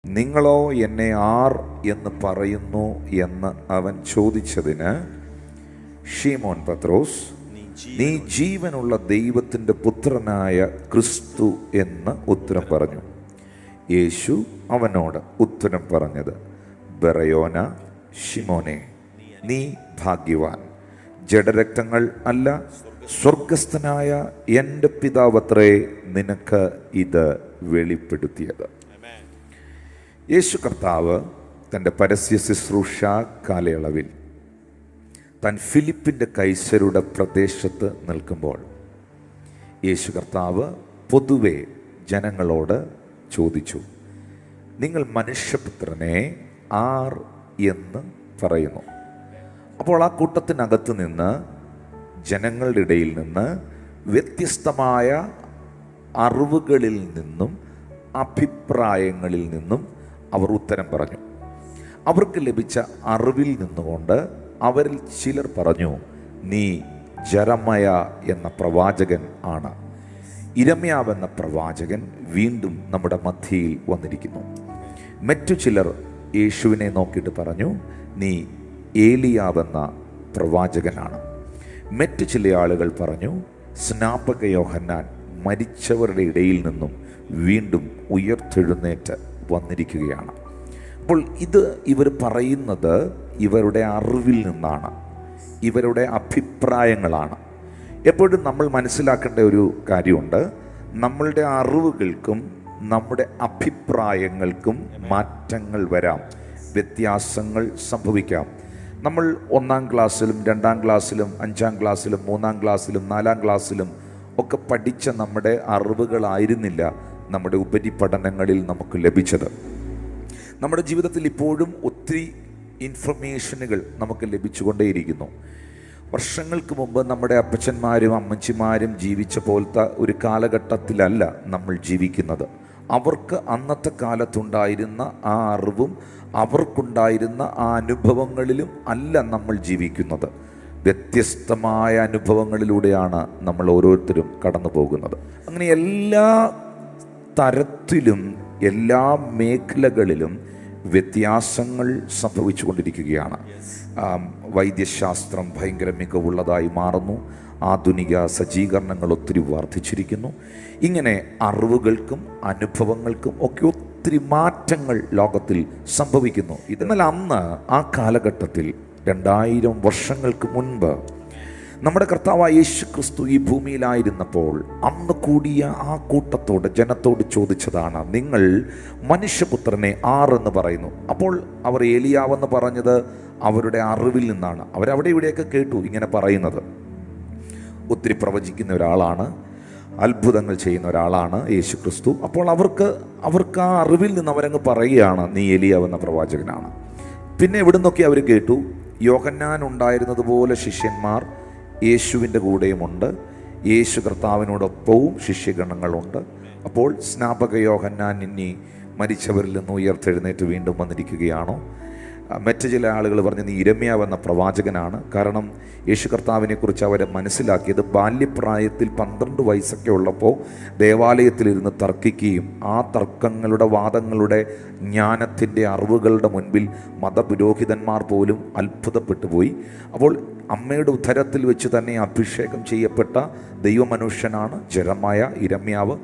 നിങ്ങളോ എന്നെ ആർ എന്ന് പറയുന്നു എന്ന് അവൻ ചോദിച്ചതിന് ശീമോൻ പത്രോസ്, നീ ജീവനുള്ള ദൈവത്തിൻ്റെ പുത്രനായ ക്രിസ്തു എന്ന് ഉത്തരം പറഞ്ഞു. യേശു അവനോട് ഉത്തരം പറഞ്ഞത്, ബറയോന ശിമോനെ, നീ ഭാഗ്യവാൻ. ജഡരക്തങ്ങൾ അല്ല, സ്വർഗസ്ഥനായ എൻ്റെ പിതാവത്രേ നിനക്ക് ഇത് വെളിപ്പെടുത്തിയത്. യേശു കർത്താവ് തൻ്റെ പരസ്യ ശുശ്രൂഷ കാലയളവിൽ താൻ ഫിലിപ്പിൻ്റെ കൈസരുടെ പ്രദേശത്ത് നിൽക്കുമ്പോൾ യേശു കർത്താവ് പൊതുവെ ജനങ്ങളോട് ചോദിച്ചു, നിങ്ങൾ മനുഷ്യപുത്രനെ ആർ എന്ന് പറയുന്നു? അപ്പോൾ ആ കൂട്ടത്തിനകത്ത് നിന്ന്, ജനങ്ങളുടെ ഇടയിൽ നിന്ന് വ്യത്യസ്തമായ അറിവുകളിൽ നിന്നും അഭിപ്രായങ്ങളിൽ നിന്നും അവർ ഉത്തരം പറഞ്ഞു. അവർക്ക് ലഭിച്ച അറിവിൽ നിന്നുകൊണ്ട് അവരിൽ ചിലർ പറഞ്ഞു, നീ ജെറമയ എന്ന പ്രവാചകൻ ആണ്. ഇരമ്യാവ് എന്ന പ്രവാചകൻ വീണ്ടും നമ്മുടെ മധ്യയിൽ വന്നിരിക്കുന്നു. മറ്റു ചിലർ യേശുവിനെ നോക്കിയിട്ട് പറഞ്ഞു, നീ ഏലിയാവെന്ന പ്രവാചകനാണ്. മറ്റു ചില ആളുകൾ പറഞ്ഞു, സ്നാപക യോഹന്നാൻ മരിച്ചവരുടെ ഇടയിൽ നിന്നും വീണ്ടും ഉയർത്തെഴുന്നേറ്റ് വന്നിരിക്കുകയാണ്. അപ്പോൾ ഇവർ പറയുന്നത് ഇവരുടെ അറിവിൽ നിന്നാണ്, ഇവരുടെ അഭിപ്രായങ്ങളാണ്. എപ്പോഴും നമ്മൾ മനസ്സിലാക്കേണ്ട ഒരു കാര്യമുണ്ട്, നമ്മളുടെ അറിവുകൾക്കും നമ്മുടെ അഭിപ്രായങ്ങൾക്കും മാറ്റങ്ങൾ വരാം, വ്യത്യാസങ്ങൾ സംഭവിക്കാം. നമ്മൾ 1-ാം ക്ലാസ്സിലും 2-ാം ക്ലാസ്സിലും 5-ാം ക്ലാസ്സിലും 3-ാം ക്ലാസ്സിലും 4-ാം ക്ലാസ്സിലും ഒക്കെ പഠിച്ച നമ്മുടെ അറിവുകളായിരുന്നില്ല നമ്മുടെ ഉപരിപഠനങ്ങളിൽ നമുക്ക് ലഭിച്ചത്. നമ്മുടെ ജീവിതത്തിൽ ഇപ്പോഴും ഒത്തിരി ഇൻഫർമേഷനുകൾ നമുക്ക് ലഭിച്ചുകൊണ്ടേയിരിക്കുന്നു. വർഷങ്ങൾക്ക് മുമ്പ് നമ്മുടെ അപ്പച്ചന്മാരും അമ്മച്ചിമാരും ജീവിച്ച പോലത്തെ ഒരു കാലഘട്ടത്തിലല്ല നമ്മൾ ജീവിക്കുന്നത്. അവർക്ക് അന്നത്തെ കാലത്തുണ്ടായിരുന്ന ആ അറിവും അവർക്കുണ്ടായിരുന്ന ആ അനുഭവങ്ങളിലും അല്ല നമ്മൾ ജീവിക്കുന്നത്. വ്യത്യസ്തമായ അനുഭവങ്ങളിലൂടെയാണ് നമ്മൾ ഓരോരുത്തരും കടന്നു പോകുന്നത്. അങ്ങനെ എല്ലാ തരത്തിലും എല്ലാ മേഖലകളിലും വ്യത്യാസങ്ങൾ സംഭവിച്ചു കൊണ്ടിരിക്കുകയാണ്. വൈദ്യശാസ്ത്രം ഭയങ്കര മികവുള്ളതായി മാറുന്നു. ആധുനിക സജ്ജീകരണങ്ങൾ ഒത്തിരി വർദ്ധിച്ചിരിക്കുന്നു. ഇങ്ങനെ അറിവുകൾക്കും അനുഭവങ്ങൾക്കും ഒക്കെ ഒത്തിരി മാറ്റങ്ങൾ ലോകത്തിൽ സംഭവിക്കുന്നു. എന്നാൽ അന്ന് ആ കാലഘട്ടത്തിൽ 2000 വർഷങ്ങൾക്ക് മുൻപ് നമ്മുടെ കർത്താവായ യേശു ക്രിസ്തു ഈ ഭൂമിയിലായിരുന്നപ്പോൾ അന്ന് കൂടിയ ആ കൂട്ടത്തോട്, ജനത്തോട് ചോദിച്ചതാണ്, നിങ്ങൾ മനുഷ്യപുത്രനെ ആർ എന്ന് പറയുന്നു? അപ്പോൾ അവർ ഏലിയാവെന്ന് പറഞ്ഞത് അവരുടെ അറിവിൽ നിന്നാണ്. അവരവിടെ ഇവിടെയൊക്കെ കേട്ടു ഇങ്ങനെ പറയുന്നത്. ഒത്തിരി പ്രവചിക്കുന്ന ഒരാളാണ്, അത്ഭുതങ്ങൾ ചെയ്യുന്ന ഒരാളാണ് യേശു ക്രിസ്തു. അപ്പോൾ അവർക്ക് ആ അറിവിൽ നിന്ന് അവരങ്ങ് പറയുകയാണ്, നീ ഏലിയാവെന്ന പ്രവാചകനാണ്. പിന്നെ എവിടെ നിന്നൊക്കെ അവർ കേട്ടു, യോഹന്നാൻ ഉണ്ടായിരുന്നതുപോലെ ശിഷ്യന്മാർ യേശുവിൻ്റെ കൂടെയുമുണ്ട്, യേശു കർത്താവിനോടൊപ്പവും ശിഷ്യഗണങ്ങളുണ്ട്. അപ്പോൾ സ്നാപക യോഹന്നാൻ ഇനി മരിച്ചവരിൽ നിന്ന് ഉയർത്തെഴുന്നേറ്റ് വീണ്ടും വന്നിരിക്കുകയാണോ? മറ്റു ചില ആളുകൾ പറഞ്ഞ് നീ ഇരമ്യാവ് എന്ന പ്രവാചകനാണ്. കാരണം യേശു കർത്താവിനെക്കുറിച്ച് അവർ മനസ്സിലാക്കിയത് ബാല്യപ്രായത്തിൽ 12 വയസ്സൊക്കെ ഉള്ളപ്പോൾ ദേവാലയത്തിലിരുന്ന് തർക്കിക്കുകയും ആ തർക്കങ്ങളുടെ, വാദങ്ങളുടെ, ജ്ഞാനത്തിൻ്റെ അറിവുകളുടെ മുൻപിൽ മതപുരോഹിതന്മാർ പോലും അത്ഭുതപ്പെട്ടു പോയി. അപ്പോൾ അമ്മയുടെ ഉദരത്തിൽ വെച്ച് തന്നെ അഭിഷേകം ചെയ്യപ്പെട്ട ദൈവമനുഷ്യനാണ് ജെറമയ, ഇരമ്യാവ്.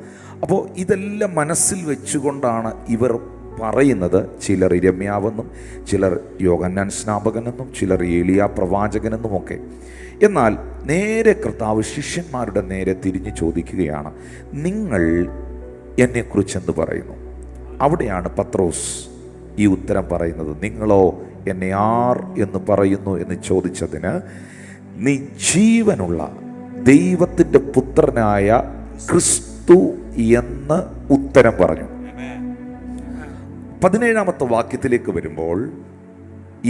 അപ്പോൾ ഇതെല്ലാം മനസ്സിൽ വെച്ചുകൊണ്ടാണ് ഇവർ പറയുന്നത്. ചിലർ ഇരമ്യാവെന്നും, ചിലർ യോഹന്നാൻ സ്നാപകനെന്നും, ചിലർ ഏലിയ പ്രവാചകനെന്നുമൊക്കെ. എന്നാൽ നേരെ കർത്താവ് ശിഷ്യന്മാരുടെ നേരെ തിരിഞ്ഞ് ചോദിക്കുകയാണ്, നിങ്ങൾ എന്നെക്കുറിച്ച് എന്ത് പറയുന്നു? അവിടെയാണ് പത്രോസ് ഈ ഉത്തരം പറയുന്നത്. നിങ്ങളോ എന്നെ ആർ എന്ന് പറയുന്നു എന്ന് ചോദിച്ചതിന്, നീ ജീവനുള്ള ദൈവത്തിൻ്റെ പുത്രനായ ക്രിസ്തു എന്ന് ഉത്തരം പറഞ്ഞു. 17-ാമത്തെ വാക്യത്തിലേക്ക് വരുമ്പോൾ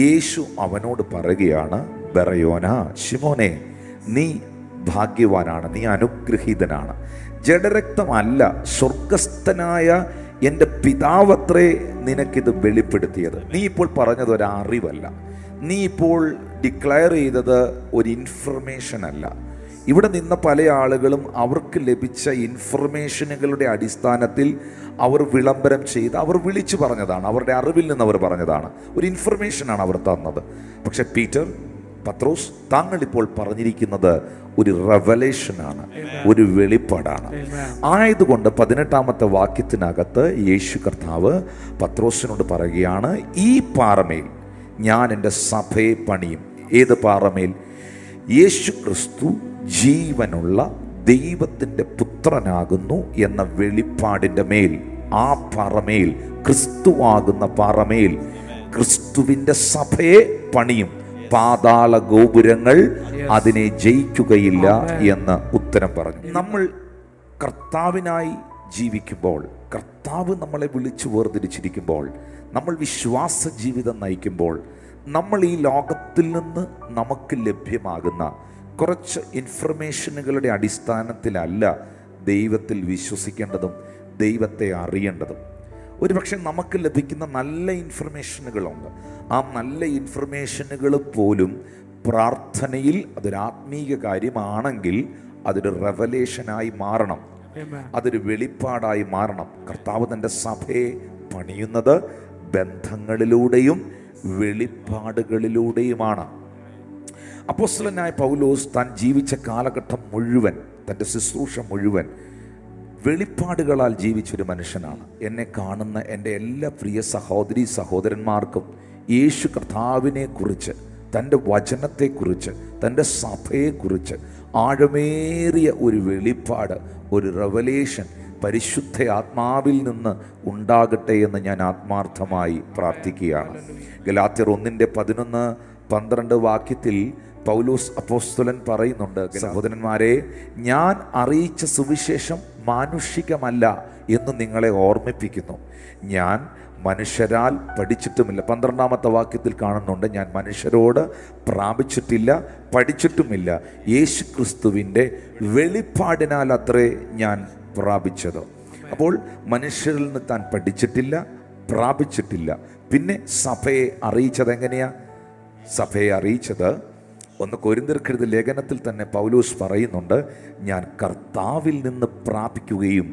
യേശു അവനോട് പറയുകയാണ്, ബറയോന ശിമോനെ, നീ ഭാഗ്യവാനാണ്, നീ അനുഗ്രഹീതനാണ്. ജഡരക്തമല്ല, സ്വർഗസ്ഥനായ എൻ്റെ പിതാവത്രേ നിനക്കിത് വെളിപ്പെടുത്തിയത്. നീ ഇപ്പോൾ പറഞ്ഞത് ഒരു അറിവല്ല, നീ ഇപ്പോൾ ഡിക്ലെയർ ചെയ്തത് ഒരു ഇൻഫർമേഷൻ അല്ല. ഇവിടെ നിന്ന പല ആളുകളും അവർക്ക് ലഭിച്ച ഇൻഫർമേഷനുകളുടെ അടിസ്ഥാനത്തിൽ അവർ വിളംബരം ചെയ്ത് അവർ വിളിച്ചു പറഞ്ഞതാണ്, അവരുടെ അറിവിൽ നിന്ന് അവർ പറഞ്ഞതാണ്, ഒരു ഇൻഫർമേഷനാണ് അവർ തന്നത്. പക്ഷെ പത്രോസ് താങ്കളിപ്പോൾ പറഞ്ഞിരിക്കുന്നത് ഒരു റെവലേഷനാണ്, ഒരു വെളിപ്പാടാണ്. ആയതുകൊണ്ട് 18-ാമത്തെ വാക്യത്തിനകത്ത് യേശു കർത്താവ് പത്രോസിനോട് പറയുകയാണ്, ഈ പാറമേൽ ഞാൻ എൻ്റെ സഭയെ പണിയും. ഏത് പാറമേൽ? യേശു ക്രിസ്തു ജീവനുള്ള ദൈവത്തിൻ്റെ പുത്രനാകുന്നു എന്ന വെളിപ്പാടിൻ്റെ മേൽ, ആ പാറമേൽ, ക്രിസ്തുവാകുന്ന പാറമേൽ ക്രിസ്തുവിൻ്റെ സഭയെ പണിയും. പാതാള ഗോപുരങ്ങൾ അതിനെ ജയിക്കുകയില്ല എന്ന് ഉത്തരം പറഞ്ഞു. നമ്മൾ കർത്താവിനായി ജീവിക്കുമ്പോൾ, കർത്താവ് നമ്മളെ വിളിച്ചു വേർതിരിച്ചിരിക്കുമ്പോൾ, നമ്മൾ വിശ്വാസ ജീവിതം നയിക്കുമ്പോൾ, നമ്മൾ ഈ ലോകത്തിൽ നിന്ന് നമുക്ക് ലഭ്യമാകുന്ന കുറച്ച് ഇൻഫർമേഷനുകളുടെ അടിസ്ഥാനത്തിലല്ല ദൈവത്തിൽ വിശ്വസിക്കേണ്ടതും ദൈവത്തെ അറിയേണ്ടതും. ഒരുപക്ഷെ നമുക്ക് ലഭിക്കുന്ന നല്ല ഇൻഫർമേഷനുകളുണ്ട്. ആ നല്ല ഇൻഫർമേഷനുകൾ പോലും പ്രാർത്ഥനയിൽ അതൊരാത്മീക കാര്യമാണെങ്കിൽ അതൊരു റെവലേഷനായി മാറണം, അതൊരു വെളിപ്പാടായി മാറണം. കർത്താവ് തൻ്റെ സഭയെ പണിയുന്നത് ബന്ധങ്ങളിലൂടെയും വെളിപ്പാടുകളിലൂടെയുമാണ്. അപ്പോസ്തലനായ പൗലോസ് താൻ ജീവിച്ച കാലഘട്ടം മുഴുവൻ, തൻ്റെ ശുശ്രൂഷ മുഴുവൻ വെളിപ്പാടുകളാൽ ജീവിച്ചൊരു മനുഷ്യനാണ്. എന്നെ കാണുന്ന എൻ്റെ എല്ലാ പ്രിയ സഹോദരീ സഹോദരന്മാർക്കും യേശു കർത്താവിനെ കുറിച്ച്, തൻ്റെ വചനത്തെക്കുറിച്ച്, തൻ്റെ സഭയെക്കുറിച്ച് ആഴമേറിയ ഒരു വെളിപ്പാട്, ഒരു റെവലേഷൻ പരിശുദ്ധ ആത്മാവിൽ നിന്ന് ഉണ്ടാകട്ടെ എന്ന് ഞാൻ ആത്മാർത്ഥമായി പ്രാർത്ഥിക്കുകയാണ്. ഗലാത്യർ 1:11-12 വാക്യത്തിൽ പൗലോസ് അപ്പോസ്തലൻ പറയുന്നുണ്ട്, സഹോദരന്മാരെ, ഞാൻ അറിയിച്ച സുവിശേഷം മാനുഷികമല്ല എന്ന് നിങ്ങളെ ഓർമ്മിപ്പിക്കുന്നു. ഞാൻ മനുഷ്യരാൽ പഠിച്ചിട്ടുമില്ല. 12-ാമത്തെ വാക്യത്തിൽ കാണുന്നുണ്ട്, ഞാൻ മനുഷ്യരോട് പ്രാപിച്ചിട്ടില്ല, പഠിച്ചിട്ടുമില്ല, യേശു ക്രിസ്തുവിൻ്റെ വെളിപ്പാടിനാൽ അത്രേ ഞാൻ പ്രാപിച്ചത്. അപ്പോൾ മനുഷ്യരിൽ നിന്ന് താൻ പഠിച്ചിട്ടില്ല, പ്രാപിച്ചിട്ടില്ല. പിന്നെ സഭയെ അറിയിച്ചത് എങ്ങനെയാ? സഭയെ അറിയിച്ചത് 1 കൊരിന്ത്യർക്കെഴുതിയ ലേഖനത്തിൽ തന്നെ പൗലോസ് പറയുന്നുണ്ട്, ഞാൻ കർത്താവിൽ നിന്ന് പ്രാപിക്കുകയും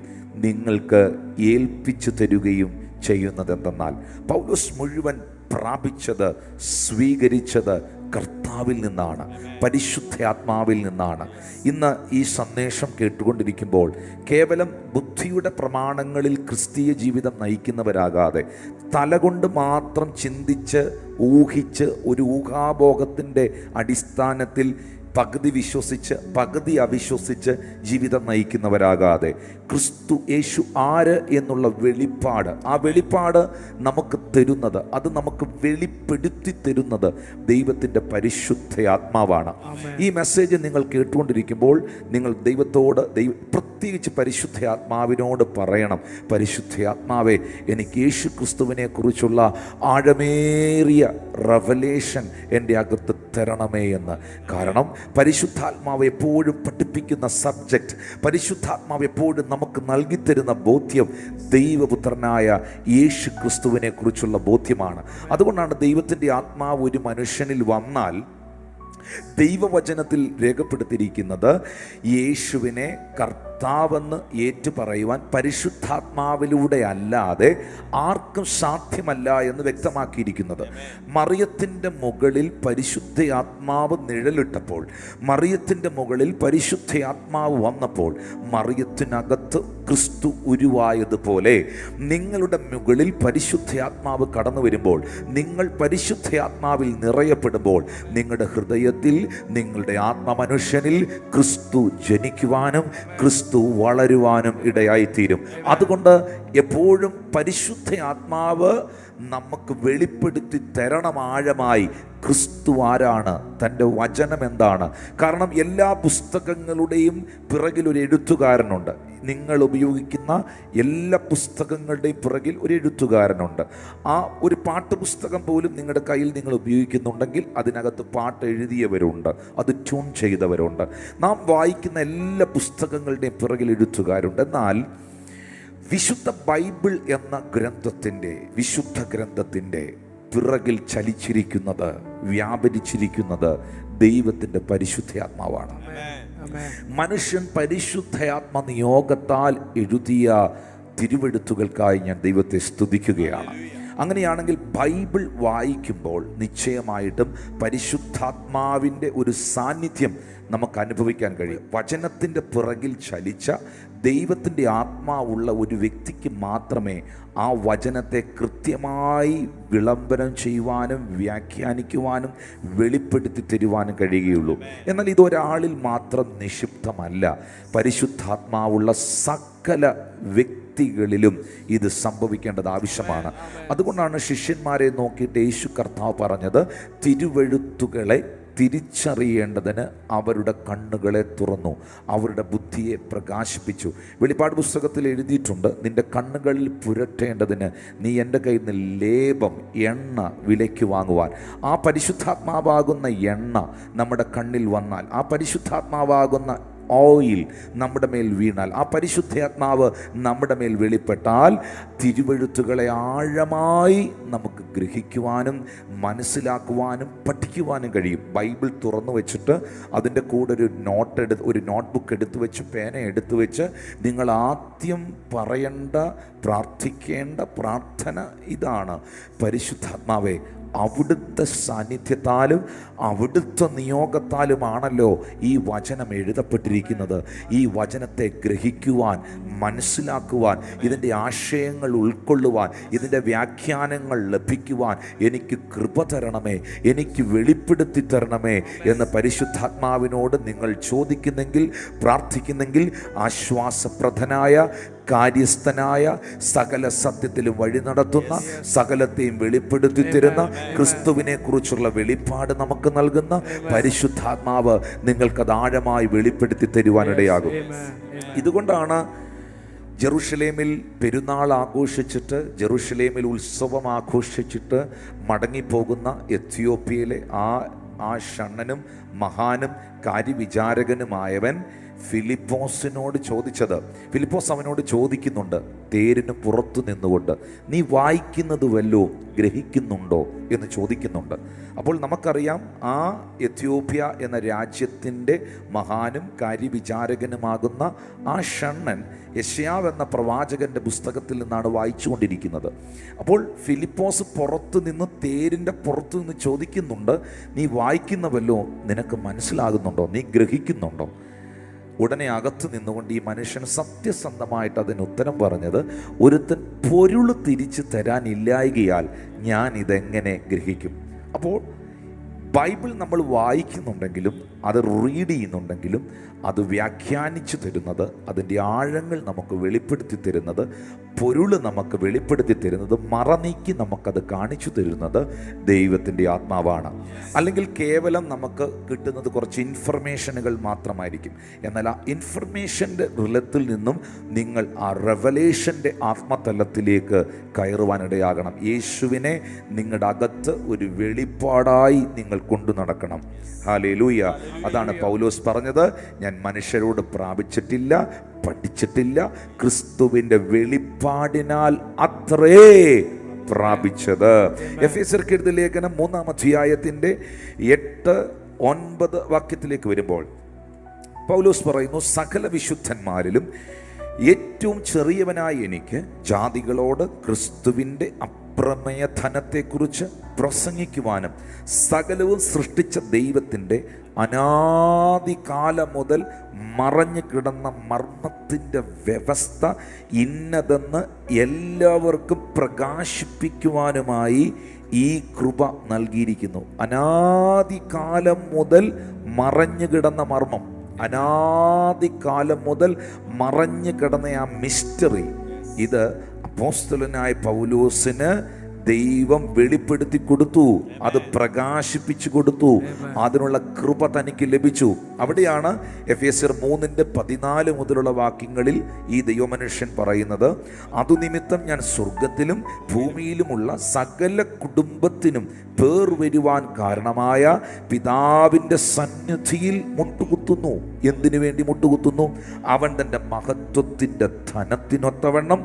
നിങ്ങൾക്ക് ഏൽപ്പിച്ചു തരുകയും ചെയ്യുന്നത് എന്തെന്നാൽ, പൗലോസ് മുഴുവൻ പ്രാപിച്ചത്, സ്വീകരിച്ചത് കർത്താവിൽ നിന്നാണ്, പരിശുദ്ധ ആത്മാവിൽ നിന്നാണ്. ഇന്ന് ഈ സന്ദേശം കേട്ടുകൊണ്ടിരിക്കുമ്പോൾ കേവലം ബുദ്ധിയുടെ പ്രമാണങ്ങളിൽ ക്രിസ്തീയ ജീവിതം നയിക്കുന്നവരാകാതെ തലകൊണ്ട് മാത്രം ചിന്തിച്ച് ഊഹിച്ച് ഒരു ഊഹാഭോഗത്തിൻ്റെ അടിസ്ഥാനത്തിൽ പകുതി വിശ്വസിച്ച് പകുതി അവിശ്വസിച്ച് ജീവിതം നയിക്കുന്നവരാകാതെ ക്രിസ്തു യേശു ആര് എന്നുള്ള വെളിപ്പാട്, ആ വെളിപ്പാട് നമുക്ക് തരുന്നത്, അത് നമുക്ക് വെളിപ്പെടുത്തി തരുന്നത് ദൈവത്തിൻ്റെ പരിശുദ്ധ ആത്മാവാണ്. ഈ മെസ്സേജ് നിങ്ങൾ കേട്ടുകൊണ്ടിരിക്കുമ്പോൾ നിങ്ങൾ ദൈവത്തോട്, പ്രത്യേകിച്ച് പരിശുദ്ധ ആത്മാവിനോട് പറയണം, പരിശുദ്ധ ആത്മാവേ, എനിക്ക് യേശു ക്രിസ്തുവിനെ കുറിച്ചുള്ള ആഴമേറിയ റെവലേഷൻ എൻ്റെ അകത്ത് തരണമേ എന്ന്. കാരണം പരിശുദ്ധാത്മാവ് എപ്പോഴും പഠിപ്പിക്കുന്ന സബ്ജക്റ്റ്, പരിശുദ്ധാത്മാവ് എപ്പോഴും നമുക്ക് നൽകിത്തരുന്ന ബോധ്യം ദൈവപുത്രനായ യേശു ക്രിസ്തുവിനെ കുറിച്ചുള്ള ബോധ്യമാണ്. അതുകൊണ്ടാണ് ദൈവത്തിൻ്റെ ആത്മാവ് ഒരു മനുഷ്യനിൽ വന്നാൽ ദൈവവചനത്തിൽ രേഖപ്പെടുത്തിയിരിക്കുന്നത് യേശുവിനെ കർത്താവെന്ന് ഏറ്റുപറയുവാൻ പരിശുദ്ധാത്മാവിലൂടെ അല്ലാതെ ആർക്കും സാധ്യമല്ല എന്ന് വ്യക്തമാക്കിയിരിക്കുന്നത്. മറിയത്തിൻ്റെ മുകളിൽ പരിശുദ്ധ ആത്മാവ് നിഴലിട്ടപ്പോൾ, മറിയത്തിൻ്റെ മുകളിൽ പരിശുദ്ധ ആത്മാവ് വന്നപ്പോൾ മറിയത്തിനകത്ത് ക്രിസ്തു ഉരുവായതുപോലെ നിങ്ങളുടെ മുകളിൽ പരിശുദ്ധ ആത്മാവ് കടന്നു വരുമ്പോൾ, നിങ്ങൾ പരിശുദ്ധ ആത്മാവിൽ നിറയപ്പെടുമ്പോൾ നിങ്ങളുടെ ഹൃദയത്തിൽ, നിങ്ങളുടെ ആത്മമനുഷ്യനിൽ ക്രിസ്തു ജനിക്കുവാനും ക്രിസ്തു വളരുവാനും ഇടയായിത്തീരും. അതുകൊണ്ട് എപ്പോഴും പരിശുദ്ധ ആത്മാവ് നമുക്ക് വെളിപ്പെടുത്തി തരണം ആഴമായി ക്രിസ്തു ആരാണ്, തൻ്റെ വചനം എന്താണ്. കാരണം എല്ലാ പുസ്തകങ്ങളുടെയും പിറകിൽ ഒരു എഴുത്തുകാരനുണ്ട്. നിങ്ങൾ ഉപയോഗിക്കുന്ന എല്ലാ പുസ്തകങ്ങളുടെയും പിറകിൽ ഒരു എഴുത്തുകാരനുണ്ട്. ആ ഒരു പാട്ടുപുസ്തകം പോലും നിങ്ങളുടെ കയ്യിൽ നിങ്ങൾ ഉപയോഗിക്കുന്നുണ്ടെങ്കിൽ അതിനകത്ത് പാട്ട് എഴുതിയവരുണ്ട്, അത് ട്യൂൺ ചെയ്തവരുണ്ട്. നാം വായിക്കുന്ന എല്ലാ പുസ്തകങ്ങളുടെയും പിറകിൽ എഴുത്തുകാരുണ്ട്. എന്നാൽ വിശുദ്ധ ബൈബിൾ എന്ന ഗ്രന്ഥത്തിൻ്റെ, വിശുദ്ധ ഗ്രന്ഥത്തിൻ്റെ പിറകിൽ ചലിച്ചിരിക്കുന്നത്, വ്യാപരിച്ചിരിക്കുന്നത് ദൈവത്തിൻ്റെ പരിശുദ്ധ ആത്മാവാണ്. മനുഷ്യൻ പരിശുദ്ധാത്മ നിയോഗത്താൽ എഴുതിയ തിരുവെഴുത്തുകൾക്കായി ഞാൻ ദൈവത്തെ സ്തുതിക്കുകയാണ്. അങ്ങനെയാണെങ്കിൽ ബൈബിൾ വായിക്കുമ്പോൾ നിശ്ചയമായിട്ടും പരിശുദ്ധാത്മാവിൻ്റെ ഒരു സാന്നിധ്യം നമുക്ക് അനുഭവിക്കാൻ കഴിയും. വചനത്തിൻ്റെ പിറകിൽ ചലിച്ച ദൈവത്തിൻ്റെ ആത്മാവുള്ള ഒരു വ്യക്തിക്ക് മാത്രമേ ആ വചനത്തെ കൃത്യമായി വിളംബരം ചെയ്യുവാനും വ്യാഖ്യാനിക്കുവാനും വെളിപ്പെടുത്തി തരുവാനും കഴിയുകയുള്ളൂ. എന്നാൽ ഇതൊരാളിൽ മാത്രം നിക്ഷിപ്തമല്ല. പരിശുദ്ധാത്മാവുള്ള സകല വ്യക്തികളിലും ഇത് സംഭവിക്കേണ്ടത് ആവശ്യമാണ്. അതുകൊണ്ടാണ് ശിഷ്യന്മാരെ നോക്കിയിട്ട് യേശു കർത്താവ് പറഞ്ഞത്, തിരുവെഴുത്തുകളെ തിരിച്ചറിയേണ്ടതിന് അവരുടെ കണ്ണുകളെ തുറന്നു, അവരുടെ ബുദ്ധിയെ പ്രകാശിപ്പിച്ചു. വെളിപ്പാട് പുസ്തകത്തിൽ എഴുതിയിട്ടുണ്ട്, നിന്റെ കണ്ണുകളിൽ പുരട്ടേണ്ടതിന് നീ എൻ്റെ കയ്യിൽ നിന്ന് ലേപം എണ്ണ വിലയ്ക്ക് വാങ്ങുവാൻ. ആ പരിശുദ്ധാത്മാവാകുന്ന എണ്ണ നമ്മുടെ കണ്ണിൽ വന്നാൽ, ആ പരിശുദ്ധാത്മാവാകുന്ന ഓയിൽ നമ്മുടെ മേൽ വീണാൽ, ആ പരിശുദ്ധാത്മാവ് നമ്മുടെ മേൽ വെളിപ്പെട്ടാൽ തിരുവെഴുത്തുകളെ ആഴമായി നമുക്ക് ഗ്രഹിക്കുവാനും മനസ്സിലാക്കുവാനും പഠിക്കുവാനും കഴിയും. ബൈബിൾ തുറന്നു വെച്ചിട്ട് അതിൻ്റെ കൂടെ ഒരു നോട്ട്ബുക്ക് എടുത്തു വെച്ച് പേന എടുത്തു വെച്ച് നിങ്ങൾ ആദ്യം പറയേണ്ട പ്രാർത്ഥിക്കേണ്ട പ്രാർത്ഥന ഇതാണ്: പരിശുദ്ധാത്മാവേ, അവിടുത്തെ സാന്നിധ്യത്താലും അവിടുത്തെ നിയോഗത്താലുമാണല്ലോ ഈ വചനം എഴുതപ്പെട്ടിരിക്കുന്നത്. ഈ വചനത്തെ ഗ്രഹിക്കുവാൻ, മനസ്സിലാക്കുവാൻ, ഇതിൻ്റെ ആശയങ്ങൾ ഉൾക്കൊള്ളുവാൻ, ഇതിൻ്റെ വ്യാഖ്യാനങ്ങൾ ലഭിക്കുവാൻ എനിക്ക് കൃപ തരണമേ, എനിക്ക് വെളിപ്പെടുത്തി തരണമേ എന്ന് പരിശുദ്ധാത്മാവിനോട് നിങ്ങൾ ചോദിക്കുന്നെങ്കിൽ, പ്രാർത്ഥിക്കുന്നെങ്കിൽ, ആശ്വാസപ്രദനായ, കാര്യസ്ഥനായ, സകല സത്യത്തിലും വഴി നടത്തുന്ന, സകലത്തെയും വെളിപ്പെടുത്തി തരുന്ന, ക്രിസ്തുവിനെ കുറിച്ചുള്ള വെളിപ്പാട് നമുക്ക് നൽകുന്ന പരിശുദ്ധാത്മാവ് നിങ്ങൾക്കത് ആഴമായി വെളിപ്പെടുത്തി തരുവാനിടയാകും. ഇതുകൊണ്ടാണ് ജെറുസലേമിൽ പെരുന്നാൾ ആഘോഷിച്ചിട്ട്, ജെറുസലേമിൽ ഉത്സവം ആഘോഷിച്ചിട്ട് മടങ്ങിപ്പോകുന്ന എത്യോപ്യയിലെ ആ ഷണ്ണനും മഹാനും കാര്യവിചാരകനുമായവൻ ഫിലിപ്പോസിനോട് ചോദിച്ചത്. ഫിലിപ്പോസ് അവനോട് ചോദിക്കുന്നുണ്ട്, തേരിന് പുറത്തു നിന്നുകൊണ്ട്, നീ വായിക്കുന്നത് വല്ലോ ഗ്രഹിക്കുന്നുണ്ടോ എന്ന് ചോദിക്കുന്നുണ്ട്. അപ്പോൾ നമുക്കറിയാം, ആ എത്യോപ്യ എന്ന രാജ്യത്തിൻ്റെ മഹാനും കാര്യവിചാരകനുമാകുന്ന ആ ഷണ്ണൻ യെശയ്യാവ് എന്ന പ്രവാചകൻ്റെ പുസ്തകത്തിൽ നിന്നാണ് വായിച്ചു കൊണ്ടിരിക്കുന്നത്. അപ്പോൾ ഫിലിപ്പോസ് പുറത്തു നിന്ന്, തേരിൻ്റെ പുറത്തു നിന്ന് ചോദിക്കുന്നുണ്ട്, നീ വായിക്കുന്നവല്ലോ നിനക്ക് മനസ്സിലാകുന്നുണ്ടോ, നീ ഗ്രഹിക്കുന്നുണ്ടോ? ഉടനെ അകത്ത് നിന്നുകൊണ്ട് ഈ മനുഷ്യൻ സത്യസന്ധമായിട്ട് അതിന് ഉത്തരം പറഞ്ഞത്, ഒരുത്തൻ പൊരുൾ തിരിച്ചു തരാനില്ലായകയാൽ ഞാൻ ഇതെങ്ങനെ ഗ്രഹിക്കും? അപ്പോൾ ബൈബിൾ നമ്മൾ വായിക്കുന്നുണ്ടെങ്കിലും, അത് റീഡ് ചെയ്യുന്നുണ്ടെങ്കിലും, അത് വ്യാഖ്യാനിച്ചു തരുന്നത്, അതിൻ്റെ ആഴങ്ങൾ നമുക്ക് വെളിപ്പെടുത്തി തരുന്നത്, പൊരുള് നമുക്ക് വെളിപ്പെടുത്തി തരുന്നത്, മറനീക്കി നമുക്കത് കാണിച്ചു തരുന്നത് ദൈവത്തിൻ്റെ ആത്മാവാണ്. അല്ലെങ്കിൽ കേവലം നമുക്ക് കിട്ടുന്നത് കുറച്ച് ഇൻഫർമേഷനുകൾ മാത്രമായിരിക്കും. എന്നാൽ ആ ഇൻഫർമേഷൻ്റെ റിലത്തിൽ നിന്നും നിങ്ങൾ ആ റെവലേഷൻ്റെ ആത്മതലത്തിലേക്ക് കയറുവാനിടയാകണം. യേശുവിനെ നിങ്ങളുടെ അകത്ത് ഒരു വെളിപ്പാടായി നിങ്ങൾ കൊണ്ടു നടക്കണം. ഹല്ലേലൂയ. അതാണ് പൗലോസ് പറഞ്ഞത്, ഞാൻ മനുഷ്യരോട് പ്രാപിച്ചിട്ടില്ല, പഠിച്ചിട്ടില്ല, ക്രിസ്തുവിൻ്റെ വെളിപ്പാടിനാൽ അത്രേ പ്രാപിച്ചത്. എഫെസ്യർക്ക് എഴുതിയ ലേഖനം 3-ാം അധ്യായത്തിൻ്റെ 8-9 വാക്യത്തിലേക്ക് വരുമ്പോൾ പൗലോസ് പറയുന്നു, സകല വിശുദ്ധന്മാരിലും ഏറ്റവും ചെറിയവനായി എനിക്ക് ജാതികളോട് ക്രിസ്തുവിൻ്റെ അപ്രമേയ ധനത്തെക്കുറിച്ച് പ്രസംഗിക്കുവാനും സകലവും സൃഷ്ടിച്ച ദൈവത്തിൻ്റെ അനാദികാലം മുതൽ മറഞ്ഞു കിടന്ന മർമ്മത്തിൻ്റെ വ്യവസ്ഥ ഇന്നതെന്ന് എല്ലാവർക്കും പ്രകാശിപ്പിക്കുവാനുമായി ഈ കൃപ നൽകിയിരിക്കുന്നു. അനാദികാലം മുതൽ മറഞ്ഞു കിടന്ന മർമ്മം, അനാദികാലം മുതൽ മറഞ്ഞു കിടന്ന ആ മിസ്റ്ററി, ഇത് അപ്പോസ്തലനായ പൗലോസിന് ദൈവം വെളിപ്പെടുത്തി കൊടുത്തു, അത് പ്രകാശിപ്പിച്ചു കൊടുത്തു, അതിനുള്ള കൃപ തനിക്ക് ലഭിച്ചു. അവിടെയാണ് എഫേസ്യർ 3:14 മുതലുള്ള വാക്യങ്ങളിൽ ഈ ദൈവമനുഷ്യൻ പറയുന്നത്, അതുനിമിത്തം ഞാൻ സ്വർഗത്തിലും ഭൂമിയിലുമുള്ള സകല കുടുംബത്തിനും പേർ വരുവാൻ കാരണമായ പിതാവിൻ്റെ സന്നിധിയിൽ മുട്ടുകുത്തുന്നു. എന്തിനു വേണ്ടി മുട്ടുകുത്തുന്നു? അവൻ തൻ്റെ മഹത്വത്തിൻ്റെ ധനത്തിനൊത്തവണ്ണം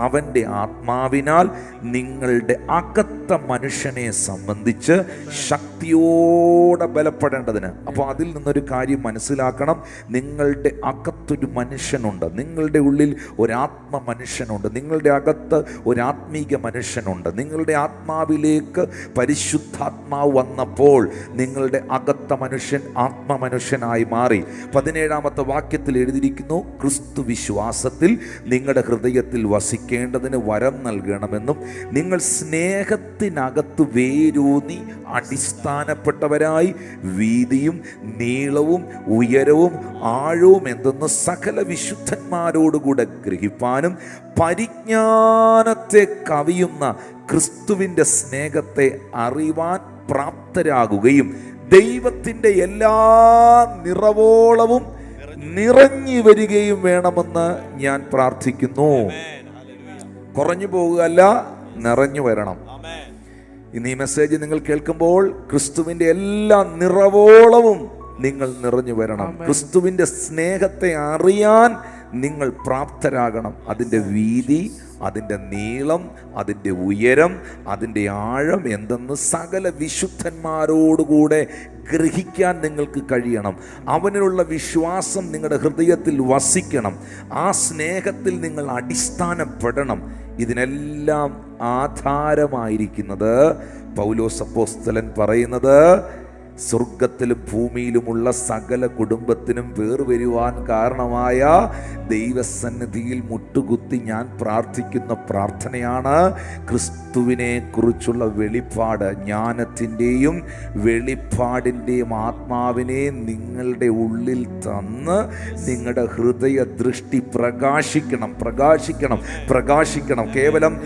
അവൻ്റെ ആത്മാവിനാൽ നിങ്ങളുടെ നിങ്ങളുടെ അകത്ത മനുഷ്യനെ സംബന്ധിച്ച് ശക്തിയോടെ ബലപ്പെടേണ്ടതിന്. അപ്പോൾ അതിൽ നിന്നൊരു കാര്യം മനസ്സിലാക്കണം. നിങ്ങളുടെ അകത്തൊരു മനുഷ്യനുണ്ട്, നിങ്ങളുടെ ഉള്ളിൽ ഒരാത്മ മനുഷ്യനുണ്ട്, നിങ്ങളുടെ അകത്ത് ഒരാത്മീക മനുഷ്യനുണ്ട്. നിങ്ങളുടെ ആത്മാവിലേക്ക് പരിശുദ്ധാത്മാവ് വന്നപ്പോൾ നിങ്ങളുടെ അകത്ത മനുഷ്യൻ ആത്മ മനുഷ്യനായി മാറി. 17-ാമത്തെ വാക്യത്തിൽ എഴുതിയിരിക്കുന്നു, ക്രിസ്തു വിശ്വാസത്തിൽ നിങ്ങളുടെ ഹൃദയത്തിൽ വസിക്കേണ്ടതിന് വരം നൽകണമെന്നും നിങ്ങൾ സ്നേഹത്തിനകത്ത് വേരൂന്നി അടിസ്ഥാനപ്പെട്ടവരായി വീതിയും നീളവും ഉയരവും ആഴവും എന്തെന്ന് സകല വിശുദ്ധന്മാരോടുകൂടെ ഗ്രഹിപ്പാനും പരിജ്ഞാനത്തെ കവിയുന്ന ക്രിസ്തുവിൻ്റെ സ്നേഹത്തെ അറിവാൻ പ്രാപ്തരാകുകയും ദൈവത്തിൻ്റെ എല്ലാ നിറവോളവും നിറഞ്ഞു വരികയും വേണമെന്ന് ഞാൻ പ്രാർത്ഥിക്കുന്നു. കുറഞ്ഞു പോകുകയല്ല, നിറഞ്ഞു വരണം. ഇന്ന് ഈ മെസ്സേജ് നിങ്ങൾ കേൾക്കുമ്പോൾ ക്രിസ്തുവിൻ്റെ എല്ലാ നിറവോളവും നിങ്ങൾ നിറഞ്ഞു വരണം. ക്രിസ്തുവിൻ്റെ സ്നേഹത്തെ അറിയാൻ നിങ്ങൾ പ്രാപ്തരാകണം. അതിൻ്റെ വീതി, അതിൻ്റെ നീളം, അതിൻ്റെ ഉയരം, അതിൻ്റെ ആഴം എന്തെന്ന് സകല വിശുദ്ധന്മാരോടുകൂടെ ഗ്രഹിക്കാൻ നിങ്ങൾക്ക് കഴിയണം. അവനിലുള്ള വിശ്വാസം നിങ്ങളുടെ ഹൃദയത്തിൽ വസിക്കണം. ആ സ്നേഹത്തിൽ നിങ്ങൾ അടിസ്ഥാനപ്പെടണം. ഇതിനെല്ലാം ആധാരമായിരിക്കുന്നത് പൗലോസ് അപ്പോസ്തലൻ പറയുന്നത്, സ്വർഗത്തിലും ഭൂമിയിലുമുള്ള സകല കുടുംബത്തിനും വേർവരുവാൻ കാരണമായ ദൈവസന്നിധിയിൽ മുട്ടുകുത്തി ഞാൻ പ്രാർത്ഥിക്കുന്ന പ്രാർത്ഥനയാണ്, ക്രിസ്തുവിനെ കുറിച്ചുള്ള വെളിപ്പാട്, ജ്ഞാനത്തിൻ്റെയും വെളിപ്പാടിൻ്റെയും ആത്മാവിനെ നിങ്ങളുടെ ഉള്ളിൽ തന്ന് നിങ്ങളുടെ ഹൃദയ ദൃഷ്ടി പ്രകാശിക്കണം. കേവലം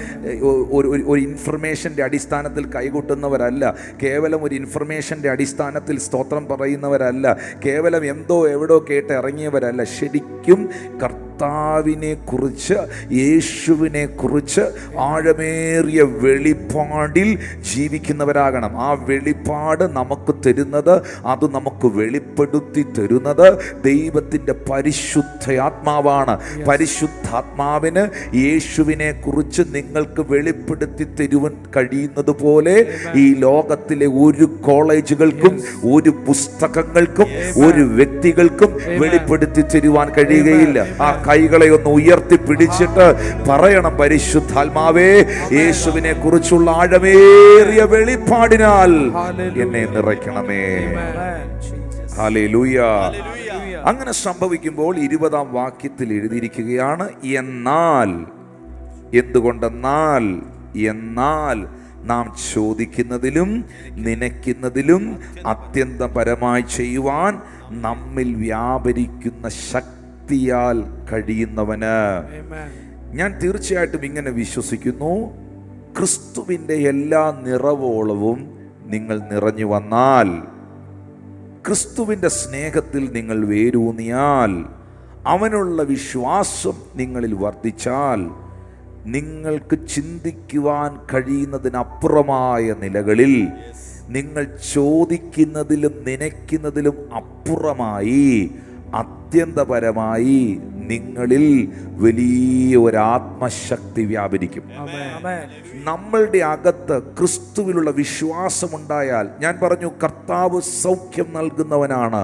ഒരു ഇൻഫർമേഷൻ്റെ അടിസ്ഥാനത്തിൽ കൈകൊട്ടുന്നവരല്ല, കേവലം ഒരു ഇൻഫർമേഷൻ്റെ അടിസ്ഥാനത്തിൽ സ്തോത്രം പറയുന്നവരല്ല, കേവലം എന്തോ എവിടോ കേട്ട് ഇറങ്ങിയവരല്ല. ശരിക്കും കർത്താവിനെ കുറിച്ച്, യേശുവിനെ കുറിച്ച് ആഴമേറിയ വെളിപ്പാടിൽ ജീവിക്കുന്നവരാകണം. ആ വെളിപ്പാട് നമുക്ക് തരുന്നത്, അത് നമുക്ക് വെളിപ്പെടുത്തി തരുന്നത് ദൈവത്തിൻ്റെ പരിശുദ്ധാത്മാവാണ്. പരിശുദ്ധാത്മാവിന് യേശുവിനെ കുറിച്ച് നിങ്ങൾക്ക് വെളിപ്പെടുത്തി തരുവാൻ കഴിയുന്നത് പോലെ ഈ ലോകത്തിലെ ഒരു കോളേജുകൾക്കും ഒരു പുസ്തകങ്ങൾക്കും ഒരു വ്യക്തികൾക്കും വെളിപ്പെടുത്തി തരുവാൻ കഴിയുകയില്ല. ആ കൈകളെ ഒന്ന് ഉയർത്തി പിടിച്ചിട്ട് പറയണം, പരിശുദ്ധാത്മാവേ, യേശുവിനെ കുറിച്ചുള്ള ആഴമേറിയ വെളിപ്പാടിനാൽ എന്നെ നിറയ്ക്കണമേ. ഹല്ലേലൂയ. അങ്ങനെ സംഭവിക്കുമ്പോൾ 20-ാം വാക്യത്തിൽ എഴുതിയിരിക്കുകയാണ്, എന്നാൽ നാം ചോദിക്കുന്നതിലും നനയ്ക്കുന്നതിലും അത്യന്തപരമായി ചെയ്യുവാൻ നമ്മിൽ വ്യാപരിക്കുന്ന ശക്തിയാൽ കഴിയുന്നവന്. ഞാൻ തീർച്ചയായിട്ടും ഇങ്ങനെ വിശ്വസിക്കുന്നു, ക്രിസ്തുവിൻ്റെ എല്ലാ നിറവോളവും നിങ്ങൾ നിറഞ്ഞു വന്നാൽ, ക്രിസ്തുവിൻ്റെ സ്നേഹത്തിൽ നിങ്ങൾ വേരൂന്നിയാൽ, അവനുള്ള വിശ്വാസം നിങ്ങളിൽ വർദ്ധിച്ചാൽ, നിങ്ങൾക്ക് ചിന്തിക്കുവാൻ കഴിയുന്നതിനപ്പുറമായ നിലകളിൽ, നിങ്ങൾ ചോദിക്കുന്നതിലും നനയ്ക്കുന്നതിലും അപ്പുറമായി, അത്യന്തപരമായി നിങ്ങളിൽ വലിയ ഒരാത്മശക്തി വ്യാപരിക്കും. നമ്മളുടെ അകത്ത് ക്രിസ്തുവിലുള്ള വിശ്വാസമുണ്ടായാൽ, ഞാൻ പറഞ്ഞു, കർത്താവ് സൗഖ്യം നൽകുന്നവനാണ്,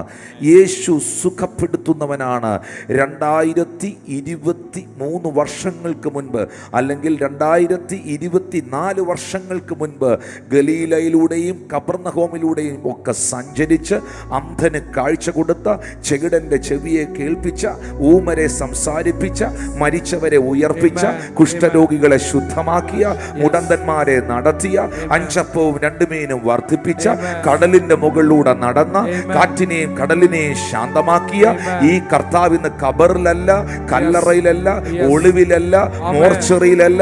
യേശു സുഖപ്പെടുത്തുന്നവനാണ്. 2023 വർഷങ്ങൾക്ക് മുൻപ്, അല്ലെങ്കിൽ 2024 വർഷങ്ങൾക്ക് മുൻപ് ഗലീലയിലൂടെയും കപർന്നഹോമിലൂടെയും ഒക്കെ സഞ്ചരിച്ച് അന്ധന് കാഴ്ച കൊടുത്ത, ചെകിടന്റെ ചെവിയെ കേൾപ്പിച്ച, ഊമരെ സംസാരിപ്പിച്ച, മരിച്ചവരെ ഉയർപ്പിച്ച, കുഷ്ഠരോഗികളെ ശുദ്ധമാക്കിയ, മുടന്തന്മാരെ നടത്തിയ, 5 അപ്പവും 2 മീനും വർദ്ധിപ്പിച്ച, കടലിന്റെ മുകളിലൂടെ നടന്ന, കാറ്റിനെയും കടലിനെയും ശാന്തമാക്കിയ ഈ കർത്താവ് ഇന്ന് കബറിലല്ല, കല്ലറയിലല്ല, ഒളിവിലല്ല, മോർച്ചറിയിലല്ല,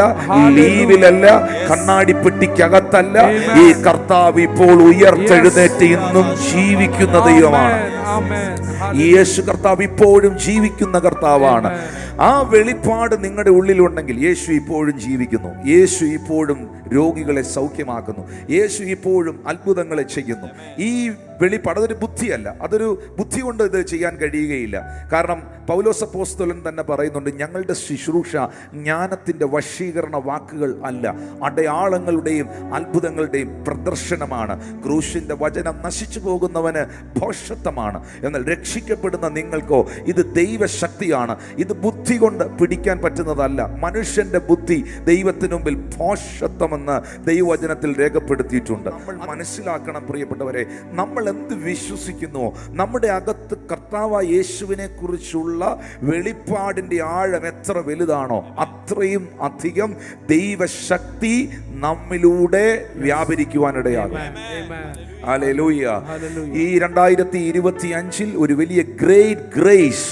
ലീവിലല്ല, കണ്ണാടിപ്പെട്ടിക്കകത്തല്ല. ഈ കർത്താവ് ഇപ്പോൾ ഉയർത്തെഴുന്നേറ്റ് ഇന്നും ജീവിക്കുന്ന ദൈവമാണ്. യേശു കർത്താവ് ഇപ്പോഴും ജീവിക്കുന്ന കർത്താവാണ്. ആ വെളിപ്പാട് നിങ്ങളുടെ ഉള്ളിലുണ്ടെങ്കിൽ യേശു ഇപ്പോഴും ജീവിക്കുന്നു, യേശു ഇപ്പോഴും രോഗികളെ സൗഖ്യമാക്കുന്നു. യേശു ഇപ്പോഴും അത്ഭുതങ്ങളെ ചെയ്യുന്നു. ഈ വെളിപ്പാട് അതൊരു ബുദ്ധിയല്ല, അതൊരു ബുദ്ധി കൊണ്ട് ഇത് ചെയ്യാൻ കഴിയുകയില്ല. കാരണം പൗലോസ് അപ്പോസ്തലൻ തന്നെ പറയുന്നുണ്ട്, ഞങ്ങളുടെ ശുശ്രൂഷ ജ്ഞാനത്തിൻ്റെ വശീകരണ വാക്കുകൾ അല്ല, അടയാളങ്ങളുടെയും അത്ഭുതങ്ങളുടെയും പ്രദർശനമാണ്. ക്രൂശിൻ്റെ വചനം നശിച്ചു പോകുന്നവന് ഭോഷത്വമാണ്, എന്നാൽ രക്ഷിക്കപ്പെടുന്ന നിങ്ങൾക്കോ ഇത് ദൈവശക്തിയാണ്. ഇത് ബുദ്ധി കൊണ്ട് പിടിക്കാൻ പറ്റുന്നതല്ല. മനുഷ്യൻ്റെ ബുദ്ധി ദൈവത്തിനു മുമ്പിൽ ഭോഷത്വമെന്ന് ദൈവവചനത്തിൽ രേഖപ്പെടുത്തിയിട്ടുണ്ട്. നമ്മൾ മനസ്സിലാക്കണം പ്രിയപ്പെട്ടവരെ, നമ്മൾ എന്ത് വിശ്വസിക്കുന്നുവോ, നമ്മുടെ അകത്ത് കർത്താവായ യേശുവിനെ കുറിച്ചുള്ള വെളിപ്പാടിൻ്റെ ആഴം എത്ര വലുതാണോ അത്രയും അധികം ദൈവശക്തി നമ്മിലൂടെ വ്യാപരിക്കുവാനിടയാകും. ഹല്ലേലൂയ. ഈ 2025 ഒരു വലിയ ഗ്രേറ്റ് ഗ്രേസ്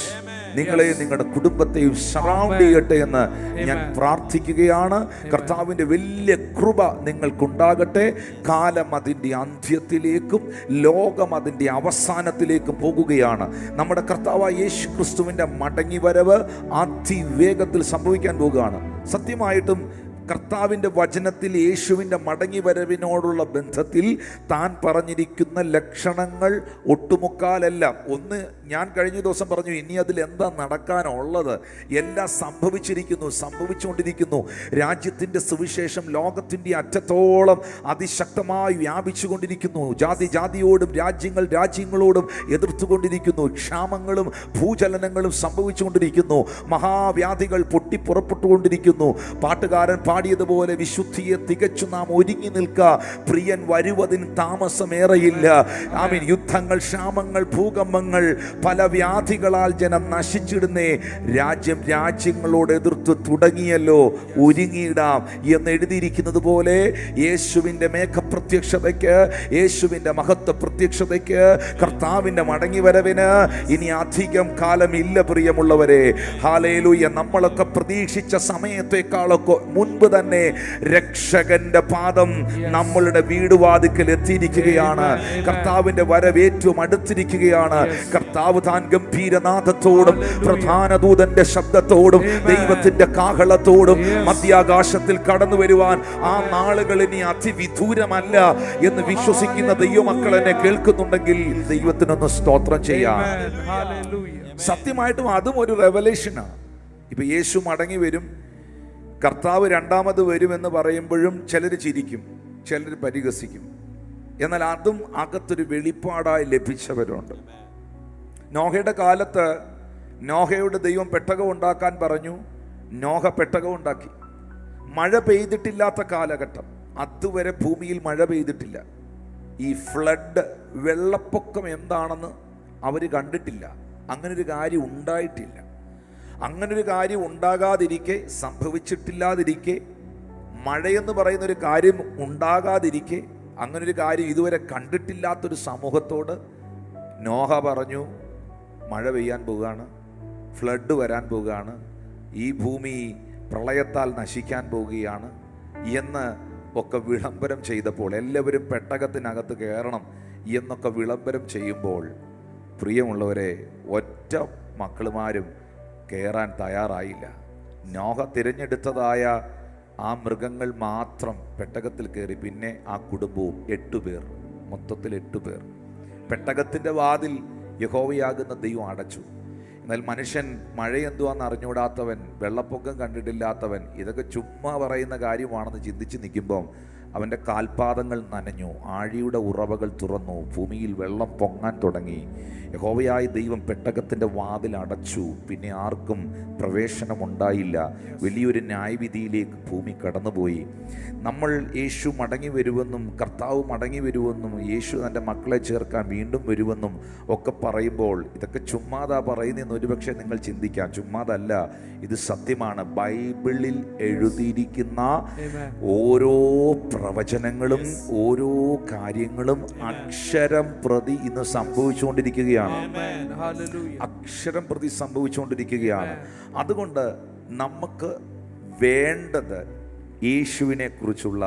നിങ്ങളെയും നിങ്ങളുടെ കുടുംബത്തെയും സറൗണ്ട് ചെയ്യട്ടെ എന്ന് ഞാൻ പ്രാർത്ഥിക്കുകയാണ്. കർത്താവിൻ്റെ വലിയ കൃപ നിങ്ങൾക്കുണ്ടാകട്ടെ. കാലം അതിൻ്റെ അന്ത്യത്തിലേക്കും ലോകം അതിൻ്റെ അവസാനത്തിലേക്കും പോകുകയാണ്. നമ്മുടെ കർത്താവായ യേശു ക്രിസ്തുവിൻ്റെ മടങ്ങിവരവ് അതിവേഗത്തിൽ സംഭവിക്കാൻ പോകുകയാണ്. സത്യമായിട്ടും കർത്താവിൻ്റെ വചനത്തിൽ യേശുവിൻ്റെ മടങ്ങിവരവിനോടുള്ള ബന്ധത്തിൽ താൻ പറഞ്ഞിരിക്കുന്ന ലക്ഷണങ്ങൾ ഒട്ടുമുക്കാലെല്ലാം, ഒന്ന് ഞാൻ കഴിഞ്ഞ ദിവസം പറഞ്ഞു, ഇനി അതിൽ എന്താ നടക്കാനുള്ളത്, എല്ലാം സംഭവിച്ചുകൊണ്ടിരിക്കുന്നു. രാജ്യത്തിൻ്റെ സുവിശേഷം ലോകത്തിൻ്റെ അറ്റത്തോളം അതിശക്തമായി വ്യാപിച്ചുകൊണ്ടിരിക്കുന്നു. ജാതിയോടും രാജ്യങ്ങളോടും എതിർത്തുകൊണ്ടിരിക്കുന്നു. ക്ഷാമങ്ങളും ഭൂചലനങ്ങളും സംഭവിച്ചുകൊണ്ടിരിക്കുന്നു. മഹാവ്യാധികൾ പൊട്ടിപ്പുറപ്പെട്ടുകൊണ്ടിരിക്കുന്നു. പാട്ടുകാരൻ പാടിയതുപോലെ വിശുദ്ധിയെ തികച്ചു നാം ഒരുങ്ങി നിൽക്കുക, പ്രിയൻ വരുവതിന് താമസമേറെയില്ല. ആമീൻ. യുദ്ധങ്ങൾ, ക്ഷാമങ്ങൾ, ഭൂകമ്പങ്ങൾ, പല വ്യാധികളാൽ ജനം നശിച്ചിടുന്നേ. രാജ്യങ്ങളോട് എതിർത്ത് തുടങ്ങിയല്ലോ, ഒരുങ്ങിയിടാം എന്ന് എഴുതിയിരിക്കുന്നത് പോലെ യേശുവിൻ്റെ മേഘപ്രത്യക്ഷതയ്ക്ക്, യേശുവിൻ്റെ മഹത്വ പ്രത്യക്ഷതയ്ക്ക്, കർത്താവിൻ്റെ മടങ്ങിവരവിന് ഇനി അധികം കാലമില്ല പ്രിയമുള്ളവരെ. ഹല്ലേലൂയ. നമ്മളൊക്കെ പ്രതീക്ഷിച്ച സമയത്തെക്കാളൊക്കെ മുൻപ് തന്നെ രക്ഷകന്റെ പാദം നമ്മളുടെ വീടുവാതിക്കൽ എത്തിയിരിക്കുകയാണ്. കർത്താവിന്റെ വരവ് ഏറ്റവും അടുത്തിരിക്കുകയാണ്. കർത്താവ് താൻ ഗംഭീരനാദത്തോടും പ്രധാന ദൂതന്റെ ശബ്ദത്തോടും ദൈവത്തിന്റെ കാഹളത്തോടും മധ്യാകാശത്തിൽ കടന്നു വരുവാൻ ആ നാളുകൾ ഇനി അതിവിദൂരമല്ല എന്ന് വിശ്വസിക്കുന്ന ദൈവമക്കൾ എന്നെ കേൾക്കുന്നുണ്ടെങ്കിൽ ദൈവത്തിനൊന്ന് സ്തോത്രം ചെയ്യാം. സത്യമായിട്ടും അതും ഒരു റെവലേഷനാണ്. ഇപ്പൊ യേശു മടങ്ങി വരും, കർത്താവ് രണ്ടാമത് വരുമെന്ന് പറയുമ്പോഴും ചിലർ ചിരിക്കും, ചിലർ പരിഹസിക്കും. എന്നാൽ അതും അകത്തൊരു വെളിപ്പാടായി ലഭിച്ചവരുണ്ട്. നോഹയുടെ കാലത്ത് നോഹയോട് ദൈവം പെട്ടകം ഉണ്ടാക്കാൻ പറഞ്ഞു. നോഹ പെട്ടകം ഉണ്ടാക്കി. മഴ പെയ്തിട്ടില്ലാത്ത കാലഘട്ടം, അതുവരെ ഭൂമിയിൽ മഴ പെയ്തിട്ടില്ല. ഈ ഫ്ലഡ്, വെള്ളപ്പൊക്കം എന്താണെന്ന് അവർ കണ്ടിട്ടില്ല. അങ്ങനൊരു കാര്യം ഉണ്ടായിട്ടില്ല. അങ്ങനൊരു കാര്യം ഉണ്ടാകാതിരിക്കെ, സംഭവിച്ചിട്ടില്ലാതിരിക്കെ, മഴയെന്ന് പറയുന്നൊരു കാര്യം ഉണ്ടാകാതിരിക്കെ, അങ്ങനൊരു കാര്യം ഇതുവരെ കണ്ടിട്ടില്ലാത്തൊരു സമൂഹത്തോട് നോഹ പറഞ്ഞു, മഴ പെയ്യാൻ പോവുകയാണ്, ഫ്ലഡ് വരാൻ പോവുകയാണ്, ഈ ഭൂമി പ്രളയത്താൽ നശിക്കാൻ പോവുകയാണ് എന്ന് ഒക്കെ വിളംബരം ചെയ്തപ്പോൾ, എല്ലാവരും പെട്ടകത്തിനകത്ത് കയറണം എന്നൊക്കെ വിളംബരം ചെയ്യുമ്പോൾ, പ്രിയമുള്ളവരെ, ഒറ്റ മക്കളുമാരും കയറാൻ തയ്യാറായില്ല. നോഹ തിരഞ്ഞെടുത്തതായ ആ മൃഗങ്ങൾ മാത്രം പെട്ടകത്തിൽ കയറി. പിന്നെ ആ കുടുംബവും 8 പേർ, മൊത്തത്തിൽ 8 പേർ. പെട്ടകത്തിൻ്റെ വാതിൽ യഹോവയാകുന്ന ദൈവം അടച്ചു. എന്നാൽ മനുഷ്യൻ മഴയെന്തുവാന്ന് അറിഞ്ഞുകൂടാത്തവൻ, വെള്ളപ്പൊക്കം കണ്ടിട്ടില്ലാത്തവൻ, ഇതൊക്കെ ചുമ്മാ പറയുന്ന കാര്യമാണെന്ന് ചിന്തിച്ച് നിൽക്കുമ്പം അവൻ്റെ കാൽപാദങ്ങൾ നനഞ്ഞു, ആഴിയുടെ ഉറവകൾ തുറന്നു, ഭൂമിയിൽ വെള്ളം പൊങ്ങാൻ തുടങ്ങി. യഹോവയായ ദൈവം പെട്ടകത്തിൻ്റെ വാതിൽ അടച്ചു. പിന്നെ ആർക്കും പ്രവേശനമുണ്ടായില്ല. വലിയൊരു ന്യായവിധിയിലേക്ക് ഭൂമി കടന്നുപോയി. നമ്മൾ യേശു മടങ്ങി വരുമെന്നും കർത്താവ് മടങ്ങി വരുമെന്നും യേശു തൻ്റെ മക്കളെ ചേർക്കാൻ വീണ്ടും വരുമെന്നും ഒക്കെ പറയുമ്പോൾ ഇതൊക്കെ ചുമ്മാതാ പറയുന്നതെന്ന് ഒരുപക്ഷെ നിങ്ങൾ ചിന്തിക്കാം. ചുമ്മാതല്ല, ഇത് സത്യമാണ്. ബൈബിളിൽ എഴുതിയിരിക്കുന്ന ഓരോ പ്രവചനങ്ങളും ഓരോ കാര്യങ്ങളും അക്ഷരം പ്രതി ഇന്ന് സംഭവിച്ചുകൊണ്ടിരിക്കുകയാണ്. അക്ഷരം പ്രതി സംഭവിച്ചുകൊണ്ടിരിക്കുകയാണ്. അതുകൊണ്ട് നമുക്ക് വേണ്ടത് യേശുവിനെ കുറിച്ചുള്ള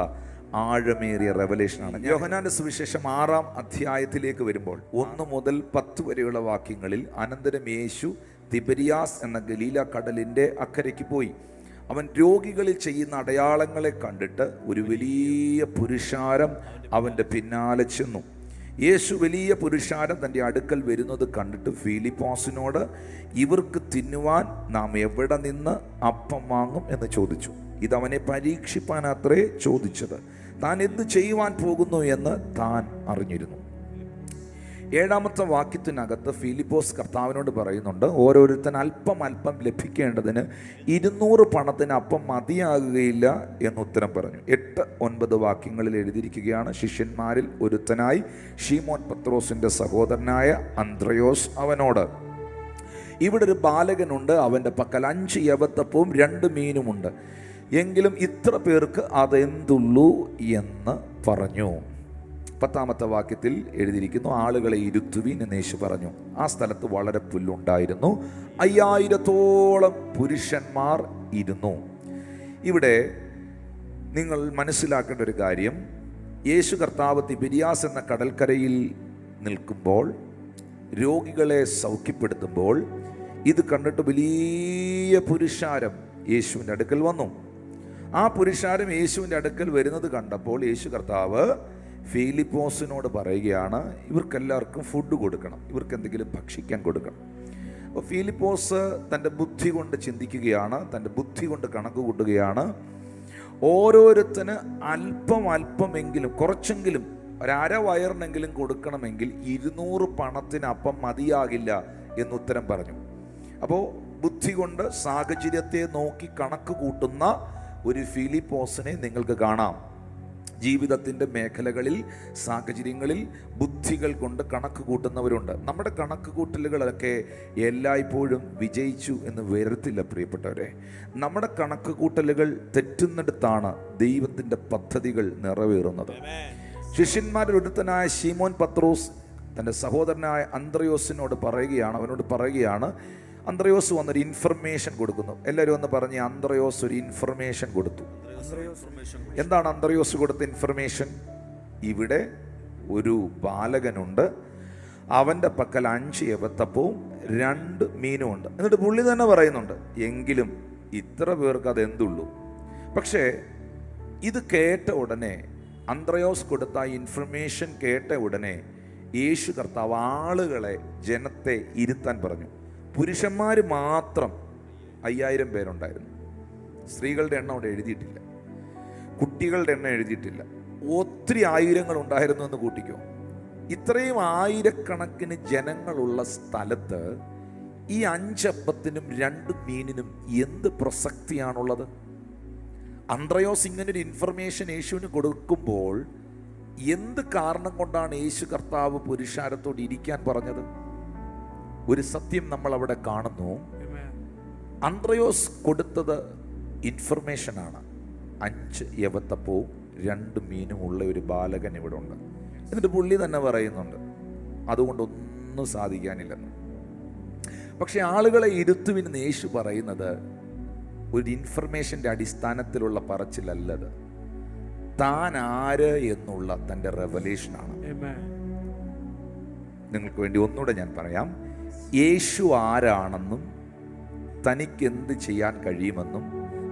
ആഴമേറിയ റെവലേഷനാണ്. യോഹന്നാന്റെ സുവിശേഷം 6-ാം അധ്യായത്തിലേക്ക് വരുമ്പോൾ 1 മുതൽ 10 വരെയുള്ള വാക്യങ്ങളിൽ, അനന്തരം യേശു തിബരിയാസ് എന്ന ഗലീല കടലിൻ്റെ അക്കരയ്ക്ക് പോയി. അവൻ രോഗികളിൽ ചെയ്യുന്ന അടയാളങ്ങളെ കണ്ടിട്ട് ഒരു വലിയ പുരുഷാരം അവൻ്റെ പിന്നാലെ ചെന്നു. യേശു വലിയ പുരുഷാരം തൻ്റെ അടുക്കൽ വരുന്നത് കണ്ടിട്ട് ഫിലിപ്പോസിനോട്, ഇവർക്ക് തിന്നുവാൻ നാം എവിടെ നിന്ന് അപ്പം വാങ്ങും എന്ന് ചോദിച്ചു. ഇതവനെ പരീക്ഷിപ്പാനത്രേ ചോദിച്ചത്. താൻ എന്ത് ചെയ്യുവാൻ പോകുന്നു എന്ന് താൻ അറിഞ്ഞിരുന്നു. 7-ാമത്തെ വാക്യത്തിനകത്ത് ഫിലിപ്പോസ് കർത്താവിനോട് പറയുന്നുണ്ട്, ഓരോരുത്തൻ അല്പം അല്പം ലഭിക്കേണ്ടതിന് 200 പണത്തിന് അപ്പം മതിയാകുകയില്ല എന്നുത്തരം പറഞ്ഞു. 8-9 വാക്യങ്ങളിൽ എഴുതിയിരിക്കുകയാണ്, ശിഷ്യന്മാരിൽ ഒരുത്തനായി ശീമോൻ പത്രോസിൻ്റെ സഹോദരനായ അന്ത്രയോസ് അവനോട്, ഇവിടെ ഒരു ബാലകനുണ്ട്, അവൻ്റെ പക്കൽ 5 യവത്തപ്പവും 2 മീനുമുണ്ട്, എങ്കിലും ഇത്ര പേർക്ക് അതെന്തുള്ളൂ എന്ന് പറഞ്ഞു. 10-ാമത്തെ വാക്യത്തിൽ എഴുതിയിരിക്കുന്നു, ആളുകളെ ഇരുത്തുവിൻ എന്ന് യേശു പറഞ്ഞു. ആ സ്ഥലത്ത് വളരെ പുല്ലുണ്ടായിരുന്നു, 5000-ഓളം പുരുഷന്മാർ ഇരുന്നു. ഇവിടെ നിങ്ങൾ മനസ്സിലാക്കേണ്ട ഒരു കാര്യം, യേശു കർത്താവ് തിബിരിയാസ് എന്ന കടൽക്കരയിൽ നിൽക്കുമ്പോൾ, രോഗികളെ സൗഖ്യപ്പെടുത്തുമ്പോൾ, ഇത് കണ്ടിട്ട് വലിയ പുരുഷാരം യേശുവിൻ്റെ അടുക്കൽ വന്നു. ആ പുരുഷാരം യേശുവിൻ്റെ അടുക്കൽ വരുന്നത് കണ്ടപ്പോൾ യേശു കർത്താവ് ഫിലിപ്പോസിനോട് പറയുകയാണ്, ഇവർക്കെല്ലാവർക്കും ഫുഡ് കൊടുക്കണം, ഇവർക്ക് എന്തെങ്കിലും ഭക്ഷിക്കാൻ കൊടുക്കണം. അപ്പോൾ ഫിലിപ്പോസ് തൻ്റെ ബുദ്ധി കൊണ്ട് ചിന്തിക്കുകയാണ്, തൻ്റെ ബുദ്ധി കൊണ്ട് കണക്ക് കൂട്ടുകയാണ്. ഓരോരുത്തന് അല്പമെങ്കിലും, കുറച്ചെങ്കിലും, ഒരര വയറിനെങ്കിലും കൊടുക്കണമെങ്കിൽ 200 പണത്തിന് അപ്പം മതിയാകില്ല എന്നുത്തരം പറഞ്ഞു. അപ്പോൾ ബുദ്ധി കൊണ്ട് സാഹചര്യത്തെ നോക്കി കണക്ക് കൂട്ടുന്ന ഒരു ഫിലിപ്പോസിനെ നിങ്ങൾക്ക് കാണാം. ജീവിതത്തിൻ്റെ മേഖലകളിൽ, സാഹചര്യങ്ങളിൽ ബുദ്ധികൾ കൊണ്ട് കണക്ക് കൂട്ടുന്നവരുണ്ട്. നമ്മുടെ കണക്ക് കൂട്ടലുകളൊക്കെ എല്ലായ്പ്പോഴും വിജയിച്ചു എന്ന് വരത്തില്ല പ്രിയപ്പെട്ടവരെ. നമ്മുടെ കണക്ക് കൂട്ടലുകൾ തെറ്റുന്നിടത്താണ് ദൈവത്തിൻ്റെ പദ്ധതികൾ നിറവേറുന്നത്. ശിഷ്യന്മാരിൽ ഒരുത്തനായ ശീമോൻ പത്രോസ് തൻ്റെ സഹോദരനായ അന്ത്രയോസിനോട് പറയുകയാണ്, അവനോട് പറയുകയാണ്, അന്ത്രയോസ് വന്നൊരു ഇൻഫർമേഷൻ കൊടുക്കുന്നു. എല്ലാവരും ഒന്ന് പറഞ്ഞ്, അന്ത്രയോസ് ഒരു ഇൻഫർമേഷൻ കൊടുത്തു. എന്താണ് അന്ത്രയോസ് കൊടുത്ത ഇൻഫർമേഷൻ? ഇവിടെ ഒരു ബാലകനുണ്ട്, അവൻ്റെ പക്കൽ 5 യവത്തപ്പവും 2 മീനും ഉണ്ട്. എന്നിട്ട് പുള്ളി തന്നെ പറയുന്നുണ്ട്, എങ്കിലും ഇത്ര പേർക്ക് അതെന്തുള്ളൂ. പക്ഷേ ഇത് കേട്ട ഉടനെ, അന്ത്രയോസ് കൊടുത്ത ഇൻഫർമേഷൻ കേട്ട ഉടനെ യേശു കർത്താവ് ആളുകളെ, ജനത്തെ ഇരുത്താൻ പറഞ്ഞു. പുരുഷന്മാർ മാത്രം 5000 പേരുണ്ടായിരുന്നു. സ്ത്രീകളുടെ എണ്ണം അവിടെ എഴുതിയിട്ടില്ല, കുട്ടികളുടെ എണ്ണം എഴുതിയിട്ടില്ല. ഒത്തിരി ആയിരങ്ങൾ ഉണ്ടായിരുന്നു എന്ന് കൂട്ടിക്കോ. ഇത്രയും ആയിരക്കണക്കിന് ജനങ്ങളുള്ള സ്ഥലത്ത് ഈ 5 അപ്പത്തിനും 2 മീനിനും എന്ത് പ്രസക്തിയാണുള്ളത്? അന്ത്രയോസ് ഇങ്ങനൊരു ഇൻഫർമേഷൻ യേശുവിന് കൊടുക്കുമ്പോൾ എന്ത് കാരണം കൊണ്ടാണ് യേശു കർത്താവ് പുരുഷാരത്തോട് ഇരിക്കാൻ പറഞ്ഞത്? ഒരു സത്യം നമ്മൾ അവിടെ കാണുന്നു. അന്ത്രയോസ് കൊടുത്തത് ഇൻഫർമേഷനാണ്. 5 യവത്തപ്പവും 2 മീനും ഉള്ള ഒരു ബാലകൻ ഇവിടെ ഉണ്ട്. എന്നിട്ട് പുള്ളി തന്നെ പറയുന്നുണ്ട്, അതുകൊണ്ടൊന്നും സാധിക്കാനില്ലെന്ന്. പക്ഷെ ആളുകളെ ഇരുത്തുവിന് യേശു പറയുന്നത് ഒരു ഇൻഫർമേഷൻ്റെ അടിസ്ഥാനത്തിലുള്ള പറച്ചിലല്ലത്, താൻ ആര് എന്നുള്ള തൻ്റെ റെവലേഷനാണ്. നിങ്ങൾക്ക് വേണ്ടി ഒന്നുകൂടെ ഞാൻ പറയാം, യേശു ആരാണെന്നും തനിക്ക് എന്ത് ചെയ്യാൻ കഴിയുമെന്നും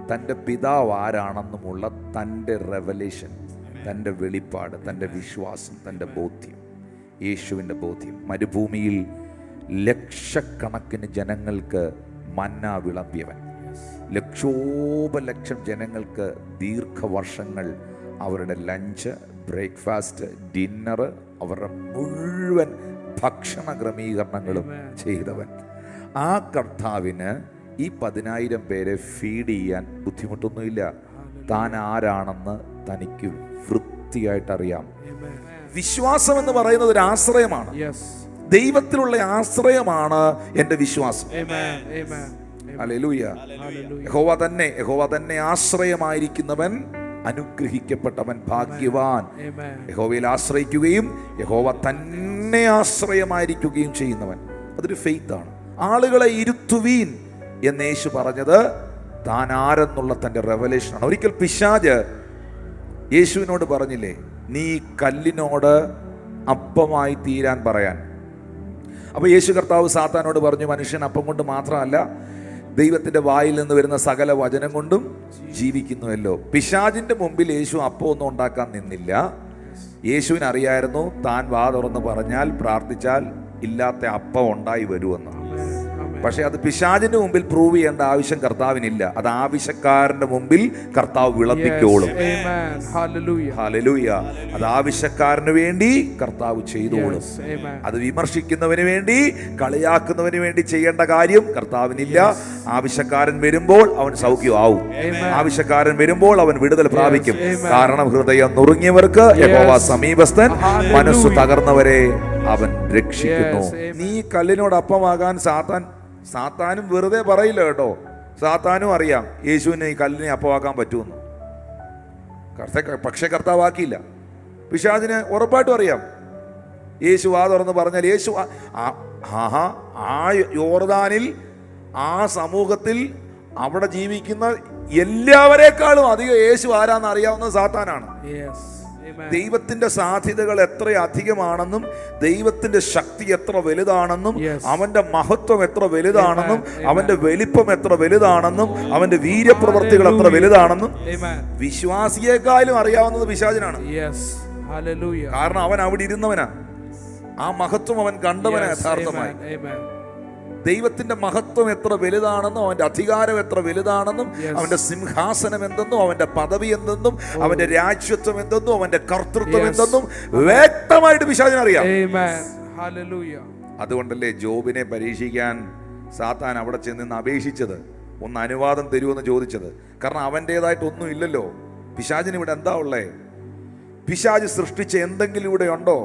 തൻ്റെ പിതാവ് ആരാണെന്നുമുള്ള തൻ്റെ റെവലേഷൻ, തൻ്റെ വെളിപ്പാട്, തൻ്റെ വിശ്വാസം, തൻ്റെ ബോധ്യം, യേശുവിൻ്റെ ബോധ്യം. മരുഭൂമിയിൽ ലക്ഷക്കണക്കിന് ജനങ്ങൾക്ക് മന്ന വിളമ്പിയവൻ, ലക്ഷോപലക്ഷം ജനങ്ങൾക്ക് ദീർഘവർഷങ്ങൾ അവരുടെ ലഞ്ച്, ബ്രേക്ക്ഫാസ്റ്റ്, ഡിന്നർ, അവരുടെ മുഴുവൻ ഭക്ഷണ ക്രമീകരണങ്ങളും ചെയ്തവൻ. ആ കർത്താവിന് ഈ 10000 പേരെ ഫീഡ് ചെയ്യാൻ ബുദ്ധിമുട്ടൊന്നുമില്ല. താൻ ആരാണെന്ന് തനിക്ക് വൃത്തിയായിട്ടറിയാം. വിശ്വാസം എന്ന് പറയുന്നത് ഒരു ആശ്രയമാണ്. ദൈവത്തിലുള്ള ആശ്രയമാണ് എൻ്റെ വിശ്വാസം. ഹല്ലേലൂയ. യഹോവ തന്നെ ആശ്രയമായിരിക്കുന്നവൻ അനുഗ്രഹിക്കപ്പെട്ടവൻ, ഭാഗ്യവാൻ. യഹോവയിൽ ആശ്രയിക്കുകയും യഹോവ തന്നെ ആശ്രയമായിരിക്കുകയും ചെയ്യുന്നവൻ, അതൊരു ഫെയ്ത്താണ്. ആളുകളെ ഇരുത്തുവീൻ എന്ന് യേശു പറഞ്ഞത് താൻ ആരെന്നുള്ള തൻ്റെ റെവലേഷനാണ്. ഒരിക്കൽ പിശാച് യേശുവിനോട് പറഞ്ഞില്ലേ, നീ കല്ലിനോട് അപ്പമായി തീരാൻ പറയാൻ. അപ്പോൾ യേശു കർത്താവ് സാത്താനോട് പറഞ്ഞു, മനുഷ്യൻ അപ്പം കൊണ്ട് മാത്രമല്ല ദൈവത്തിൻ്റെ വായിൽ നിന്ന് വരുന്ന സകല വചനം കൊണ്ടും ജീവിക്കുന്നുവല്ലോ. പിശാചിൻ്റെ മുമ്പിൽ യേശു അപ്പം ഒന്നും ഉണ്ടാക്കാൻ നിന്നില്ല. യേശുവിന് അറിയായിരുന്നു താൻ വാ തുറന്ന് പറഞ്ഞാൽ, പ്രാർത്ഥിച്ചാൽ ഇല്ലാത്ത അപ്പം ഉണ്ടായി വരുമെന്ന്. പക്ഷെ അത് പിശാചിന്റെ മുമ്പിൽ പ്രൂവ് ചെയ്യേണ്ട ആവശ്യം കർത്താവിനില്ല. അത് ആവശ്യക്കാരന്റെ മുമ്പിൽ കർത്താവ് വിളമ്പിക്കോളും. ഹല്ലേലൂയ. അത് ആവശ്യക്കാരന് വേണ്ടി കർത്താവ് ചെയ്തോളും. അത് വിമർശിക്കുന്നവന് വേണ്ടി, കളിയാക്കുന്നവന് വേണ്ടി ചെയ്യേണ്ട കാര്യം കർത്താവിനില്ല. ആവശ്യക്കാരൻ വരുമ്പോൾ അവൻ സൗഖ്യമാവും. ആവശ്യക്കാരൻ വരുമ്പോൾ അവൻ വിടുതൽ പ്രാപിക്കും. കാരണം ഹൃദയം നുറുങ്ങിയവർക്ക് യഹോവ സമീപസ്ഥൻ, മനസ്സു തകർന്നവരെ അവൻ രക്ഷിക്കുന്നു. നീ കല്ലിനോട് അപ്പമാകാൻ സാത്താനും വെറുതെ പറയില്ല കേട്ടോ. സാത്താനും അറിയാം യേശുവിനെ ഈ കല്ലിനെ അപ്പമാക്കാൻ പറ്റുമെന്ന്. പക്ഷെ കർത്താവാക്കിയില്ല. പിശാചിന് ഉറപ്പായിട്ടും അറിയാം. യേശു വാ തുറന്ന് പറഞ്ഞാൽ, യേശു ആ യോർദാനിൽ, ആ സമൂഹത്തിൽ അവിടെ ജീവിക്കുന്ന എല്ലാവരെക്കാളും അധികം യേശു ആരാന്ന് അറിയാവുന്നത് സാത്താനാണ്. ദൈവത്തിന്റെ സാധ്യതകൾ എത്ര അധികമാണെന്നും, ദൈവത്തിന്റെ ശക്തി എത്ര വലുതാണെന്നും, അവന്റെ മഹത്വം എത്ര വലുതാണെന്നും, അവന്റെ വലിപ്പം എത്ര വലുതാണെന്നും, അവന്റെ വീര്യപ്രവൃത്തികൾ എത്ര വലുതാണെന്നും വിശ്വാസിയെക്കാളും അറിയാവുന്നത് പിശാചിനാണ്. കാരണം അവൻ അവിടെ ഇരുന്നവനാ. ആ മഹത്വം അവൻ കണ്ടവനാ യഥാർത്ഥമായി. ദൈവത്തിന്റെ മഹത്വം എത്ര വലുതാണെന്നും, അവന്റെ അധികാരം എത്ര വലുതാണെന്നും, അവന്റെ സിംഹാസനം എന്തെന്നും, അവന്റെ പദവി എന്തെന്നും, അവന്റെ രാജ്യത്വം എന്തെന്നും, അവന്റെ കർത്തൃത്വം എന്തെന്നും വ്യക്തമായിട്ട് പിശാചിനറിയാം. അതുകൊണ്ടല്ലേ ജോബിനെ പരീക്ഷിക്കാൻ സാത്താൻ അവിടെ ചെന്ന് അപേക്ഷിച്ചത്, ഒന്ന് അനുവാദം തരുമെന്ന് ചോദിച്ചത്. കാരണം അവൻ്റെതായിട്ടൊന്നും ഇല്ലല്ലോ. പിശാചിന് ഇവിടെ എന്താ ഉള്ളേ? പിശാച് സൃഷ്ടിച്ച എന്തെങ്കിലും ഇവിടെ ഉണ്ടോ?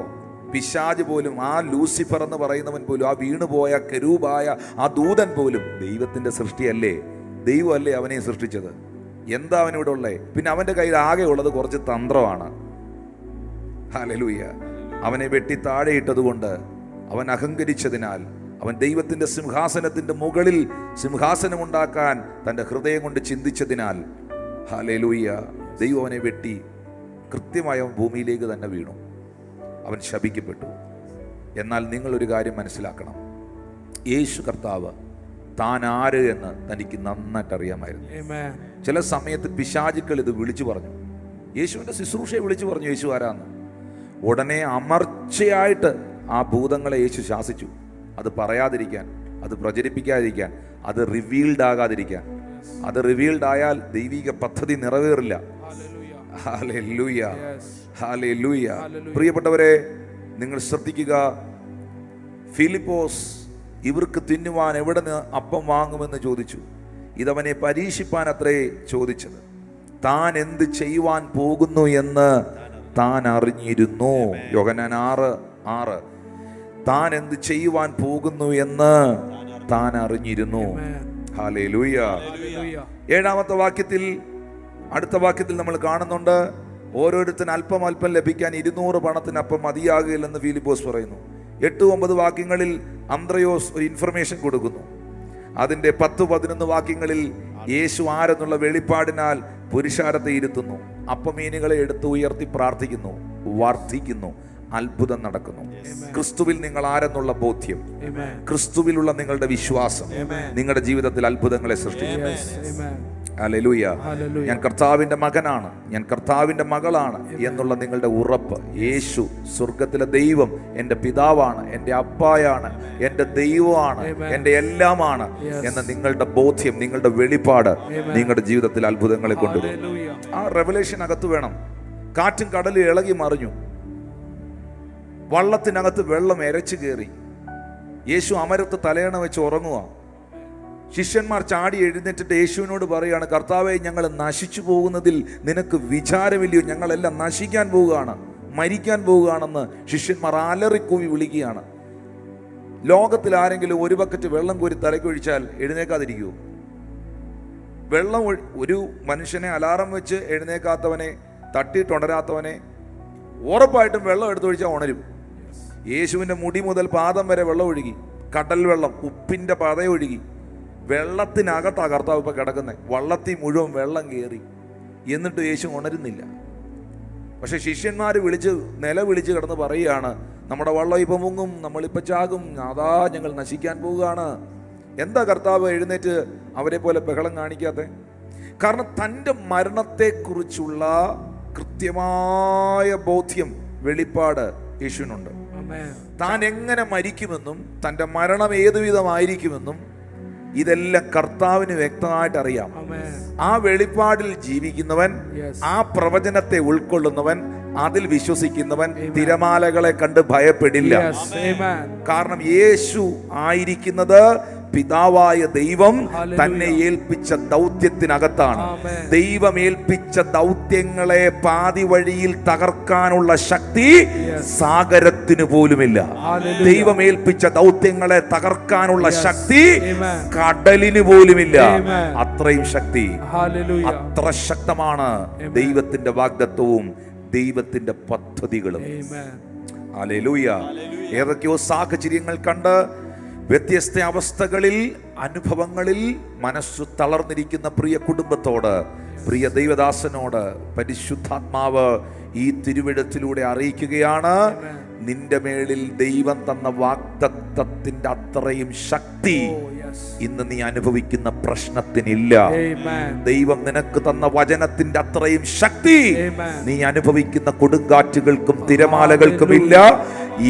പിശാച് പോലും, ആ ലൂസിഫർ എന്ന് പറയുന്നവൻ പോലും, ആ വീണുപോയ കെരൂബായ ആ ദൂതൻ പോലും ദൈവത്തിന്റെ സൃഷ്ടിയല്ലേ? ദൈവമല്ലേ അവനെ സൃഷ്ടിച്ചത്? എന്താ അവനിവിടെ ഉള്ളേ? പിന്നെ അവന്റെ കയ്യിൽ ആകെ ഉള്ളത് കുറച്ച് തന്ത്രമാണ്. ഹല്ലേലൂയ. അവനെ വെട്ടി താഴെയിട്ടത് കൊണ്ട്, അവൻ അഹങ്കരിച്ചതിനാൽ, അവൻ ദൈവത്തിന്റെ സിംഹാസനത്തിന്റെ മുകളിൽ സിംഹാസനമുണ്ടാക്കാൻ തൻ്റെ ഹൃദയം കൊണ്ട് ചിന്തിച്ചതിനാൽ, ഹല്ലേലൂയ, ദൈവം അവനെ വെട്ടി കൃത്യമായ ഭൂമിയിലേക്ക് തന്നെ വീണു. അവൻ ശപിക്കപ്പെട്ടു. എന്നാൽ നിങ്ങളൊരു കാര്യം മനസ്സിലാക്കണം, യേശു കർത്താവ് താൻ ആര് എന്ന് തനിക്ക് നന്നായിട്ട് അറിയാമായിരുന്നു. ചില സമയത്ത് പിശാചുക്കൾ ഇത് വിളിച്ചു പറഞ്ഞു, യേശുവിൻ്റെ ശുശ്രൂഷയെ വിളിച്ചു പറഞ്ഞു യേശു ആരാന്ന്. ഉടനെ അമർച്ചയായിട്ട് ആ ഭൂതങ്ങളെ യേശു ശാസിച്ചു. അത് പറയാതിരിക്കാൻ, അത് പ്രചരിപ്പിക്കാതിരിക്കാൻ, അത് റിവീൽഡ് ആകാതിരിക്കാൻ. അത് റിവീൽഡ് ആയാൽ ദൈവിക പദ്ധതി നിറവേറില്ല. Hallelujah, hallelujah. പ്രിയപ്പെട്ടവരെ, നിങ്ങൾ ശ്രദ്ധിക്കുക. ഫിലിപ്പോസ് ഇവർക്ക് തിന്നുവാൻ എവിടെ നിന്ന് അപ്പം വാങ്ങുമെന്ന് ചോദിച്ചു. ഇതവനെ പരീക്ഷിപ്പാൻ അത്രേ ചോദിച്ചത്. താൻ എന്ത് ചെയ്യുവാൻ പോകുന്നു എന്ന് താൻ അറിഞ്ഞിരുന്നു. യോഹന്നാൻ 6:6. താൻ എന്ത് ചെയ്യുവാൻ പോകുന്നു എന്ന് താൻ അറിഞ്ഞിരുന്നു. ഹല്ലേലൂയ. 7-ാമത്തെ വാക്യത്തിൽ, അടുത്ത വാക്യത്തിൽ നമ്മൾ കാണുന്നുണ്ട്, ഓരോരുത്തരും അല്പം അല്പം ലഭിക്കാൻ 200 പണത്തിന് അപ്പം മതിയാകില്ലെന്ന് ഫിലിപ്പോസ് പറയുന്നു. 8-9 വാക്യങ്ങളിൽ അന്ത്രയോസ് ഒരു ഇൻഫർമേഷൻ കൊടുക്കുന്നു. അതിൻ്റെ 10-11 വാക്യങ്ങളിൽ യേശു ആരെന്നുള്ള വെളിപ്പാടിനാൽ പുരുഷാരത്തെ ഇരുത്തുന്നു. അപ്പമീനുകളെ എടുത്ത് ഉയർത്തി പ്രാർത്ഥിക്കുന്നു, വർദ്ധിക്കുന്നു, അത്ഭുതം നടക്കുന്നു. ക്രിസ്തുവിൽ നിങ്ങൾ ആരെന്നുള്ള ബോധ്യം, ക്രിസ്തുവിലുള്ള നിങ്ങളുടെ വിശ്വാസം നിങ്ങളുടെ ജീവിതത്തിൽ അത്ഭുതങ്ങളെ സൃഷ്ടിക്കും. ഹല്ലേലൂയ. ഞാൻ കർത്താവിൻ്റെ മകനാണ്, ഞാൻ കർത്താവിൻ്റെ മകളാണ് എന്നുള്ള നിങ്ങളുടെ ഉറപ്പ്, യേശു സ്വർഗത്തിലെ ദൈവം എൻ്റെ പിതാവാണ്, എൻ്റെ അപ്പായാണ്, എൻ്റെ ദൈവമാണ്, എൻ്റെ എല്ലാമാണ് എന്ന നിങ്ങളുടെ ബോധ്യം, നിങ്ങളുടെ വെളിപ്പാട് നിങ്ങളുടെ ജീവിതത്തിൽ അത്ഭുതങ്ങളെ കൊണ്ടുവരും. ആ റെവലേഷൻ അകത്ത് വേണം. കാറ്റും കടലും ഇളകി മറിഞ്ഞു, വള്ളത്തിനകത്ത് വെള്ളം എരച്ചു കയറി, യേശു അമരത്ത് തലയണ വെച്ച് ഉറങ്ങുക. ശിഷ്യന്മാർ ചാടി എഴുന്നേറ്റിട്ട് യേശുവിനോട് പറയാണ്, കർത്താവേ, ഞങ്ങൾ നശിച്ചു പോകുന്നതിൽ നിനക്ക് വിചാരമില്ലയോ? ഞങ്ങളെല്ലാം നശിക്കാൻ പോവുകയാണ്, മരിക്കാൻ പോവുകയാണെന്ന് ശിഷ്യന്മാർ അലറിക്കൂവി വിളിക്കുകയാണ്. ലോകത്തിൽ ആരെങ്കിലും ഒരു ബക്കറ്റ് വെള്ളം കോരി തലക്കൊഴിച്ചാൽ എഴുന്നേക്കാതിരിക്കുമോ? വെള്ളം ഒരു മനുഷ്യനെ അലാറം വെച്ച് എഴുന്നേക്കാത്തവനെ, തട്ടിയിട്ടുണരാത്തവനെ ഉറപ്പായിട്ടും വെള്ളം എടുത്തൊഴിച്ചാൽ ഉണരും. യേശുവിൻ്റെ മുടി മുതൽ പാദം വരെ വെള്ളം ഒഴുകി, കടൽ വെള്ളം, ഉപ്പിൻ്റെ പതയൊഴുകി. വെള്ളത്തിനകത്താ കർത്താവ് ഇപ്പം കിടക്കുന്നത്. വള്ളത്തിൽ മുഴുവൻ വെള്ളം കയറി, എന്നിട്ട് യേശു ഉണരുന്നില്ല. പക്ഷെ ശിഷ്യന്മാർ നിലവിളിച്ച് കിടന്ന് പറയുകയാണ്, നമ്മുടെ വള്ളം ഇപ്പം മുങ്ങും, നമ്മളിപ്പം ചാകും, അതാ ഞങ്ങൾ നശിക്കാൻ പോവുകയാണ്. എന്താ കർത്താവ് എഴുന്നേറ്റ് അവരെ പോലെ ബഹളം കാണിക്കാതെ? കാരണം തൻ്റെ മരണത്തെക്കുറിച്ചുള്ള കൃത്യമായ ബോധ്യം, വെളിപ്പാട് യേശുവിനുണ്ട്. താൻ എങ്ങനെ മരിക്കുമെന്നും തൻ്റെ മരണം ഏതുവിധമായിരിക്കുമെന്നും ഇതെല്ലാം കർത്താവിന് വ്യക്തമായിട്ട് അറിയാം. ആ വെളിപ്പാടിൽ ജീവിക്കുന്നവൻ, ആ പ്രവചനത്തെ ഉൾക്കൊള്ളുന്നവൻ, അതിൽ വിശ്വസിക്കുന്നവൻ തിരമാലകളെ കണ്ട് ഭയപ്പെടില്ല. കാരണം യേശു ആയിരിക്കുന്നത് പിതാവായ ദൈവം തന്നെ ഏൽപ്പിച്ച ദൗത്യത്തിനകത്താണ്. ദൈവം ഏൽപ്പിച്ച ദൗത്യങ്ങളെ പാതി വഴിയിൽ തകർക്കാനുള്ള ശക്തി സാഗരത്തിന് പോലുമില്ല. ദൈവം ഏൽപ്പിച്ച ദൗത്യങ്ങളെ തകർക്കാനുള്ള ശക്തി കടലിന് പോലുമില്ല. അത്രയും ശക്തി, അത്ര ശക്തമാണ് ദൈവത്തിന്റെ വാഗ്ദത്തവും ദൈവത്തിന്റെ പദ്ധതികളും. ഹല്ലേലൂയ. ഏതൊക്കെയോ സാഹചര്യങ്ങൾ കണ്ട് വ്യത്യസ്ത അവസ്ഥകളിൽ, അനുഭവങ്ങളിൽ മനസ്സു തളർന്നിരിക്കുന്ന പ്രിയ കുടുംബത്തോട്, പ്രിയ ദൈവദാസനോട് പരിശുദ്ധാത്മാവ് ഈ തിരുവെഴുത്തിലൂടെ അറിയിക്കുകയാണ്, നിന്റെ മേളിൽ ദൈവം തന്ന വാഗ്ദത്തത്തിന്റെ അത്രയും ശക്തി ഇന്ന് നീ അനുഭവിക്കുന്ന പ്രശ്നത്തിനില്ല. ദൈവം നിനക്ക് തന്ന വചനത്തിന്റെ അത്രയും ശക്തി നീ അനുഭവിക്കുന്ന കൊടുങ്കാറ്റുകൾക്കും തിരമാലകൾക്കും ഇല്ല.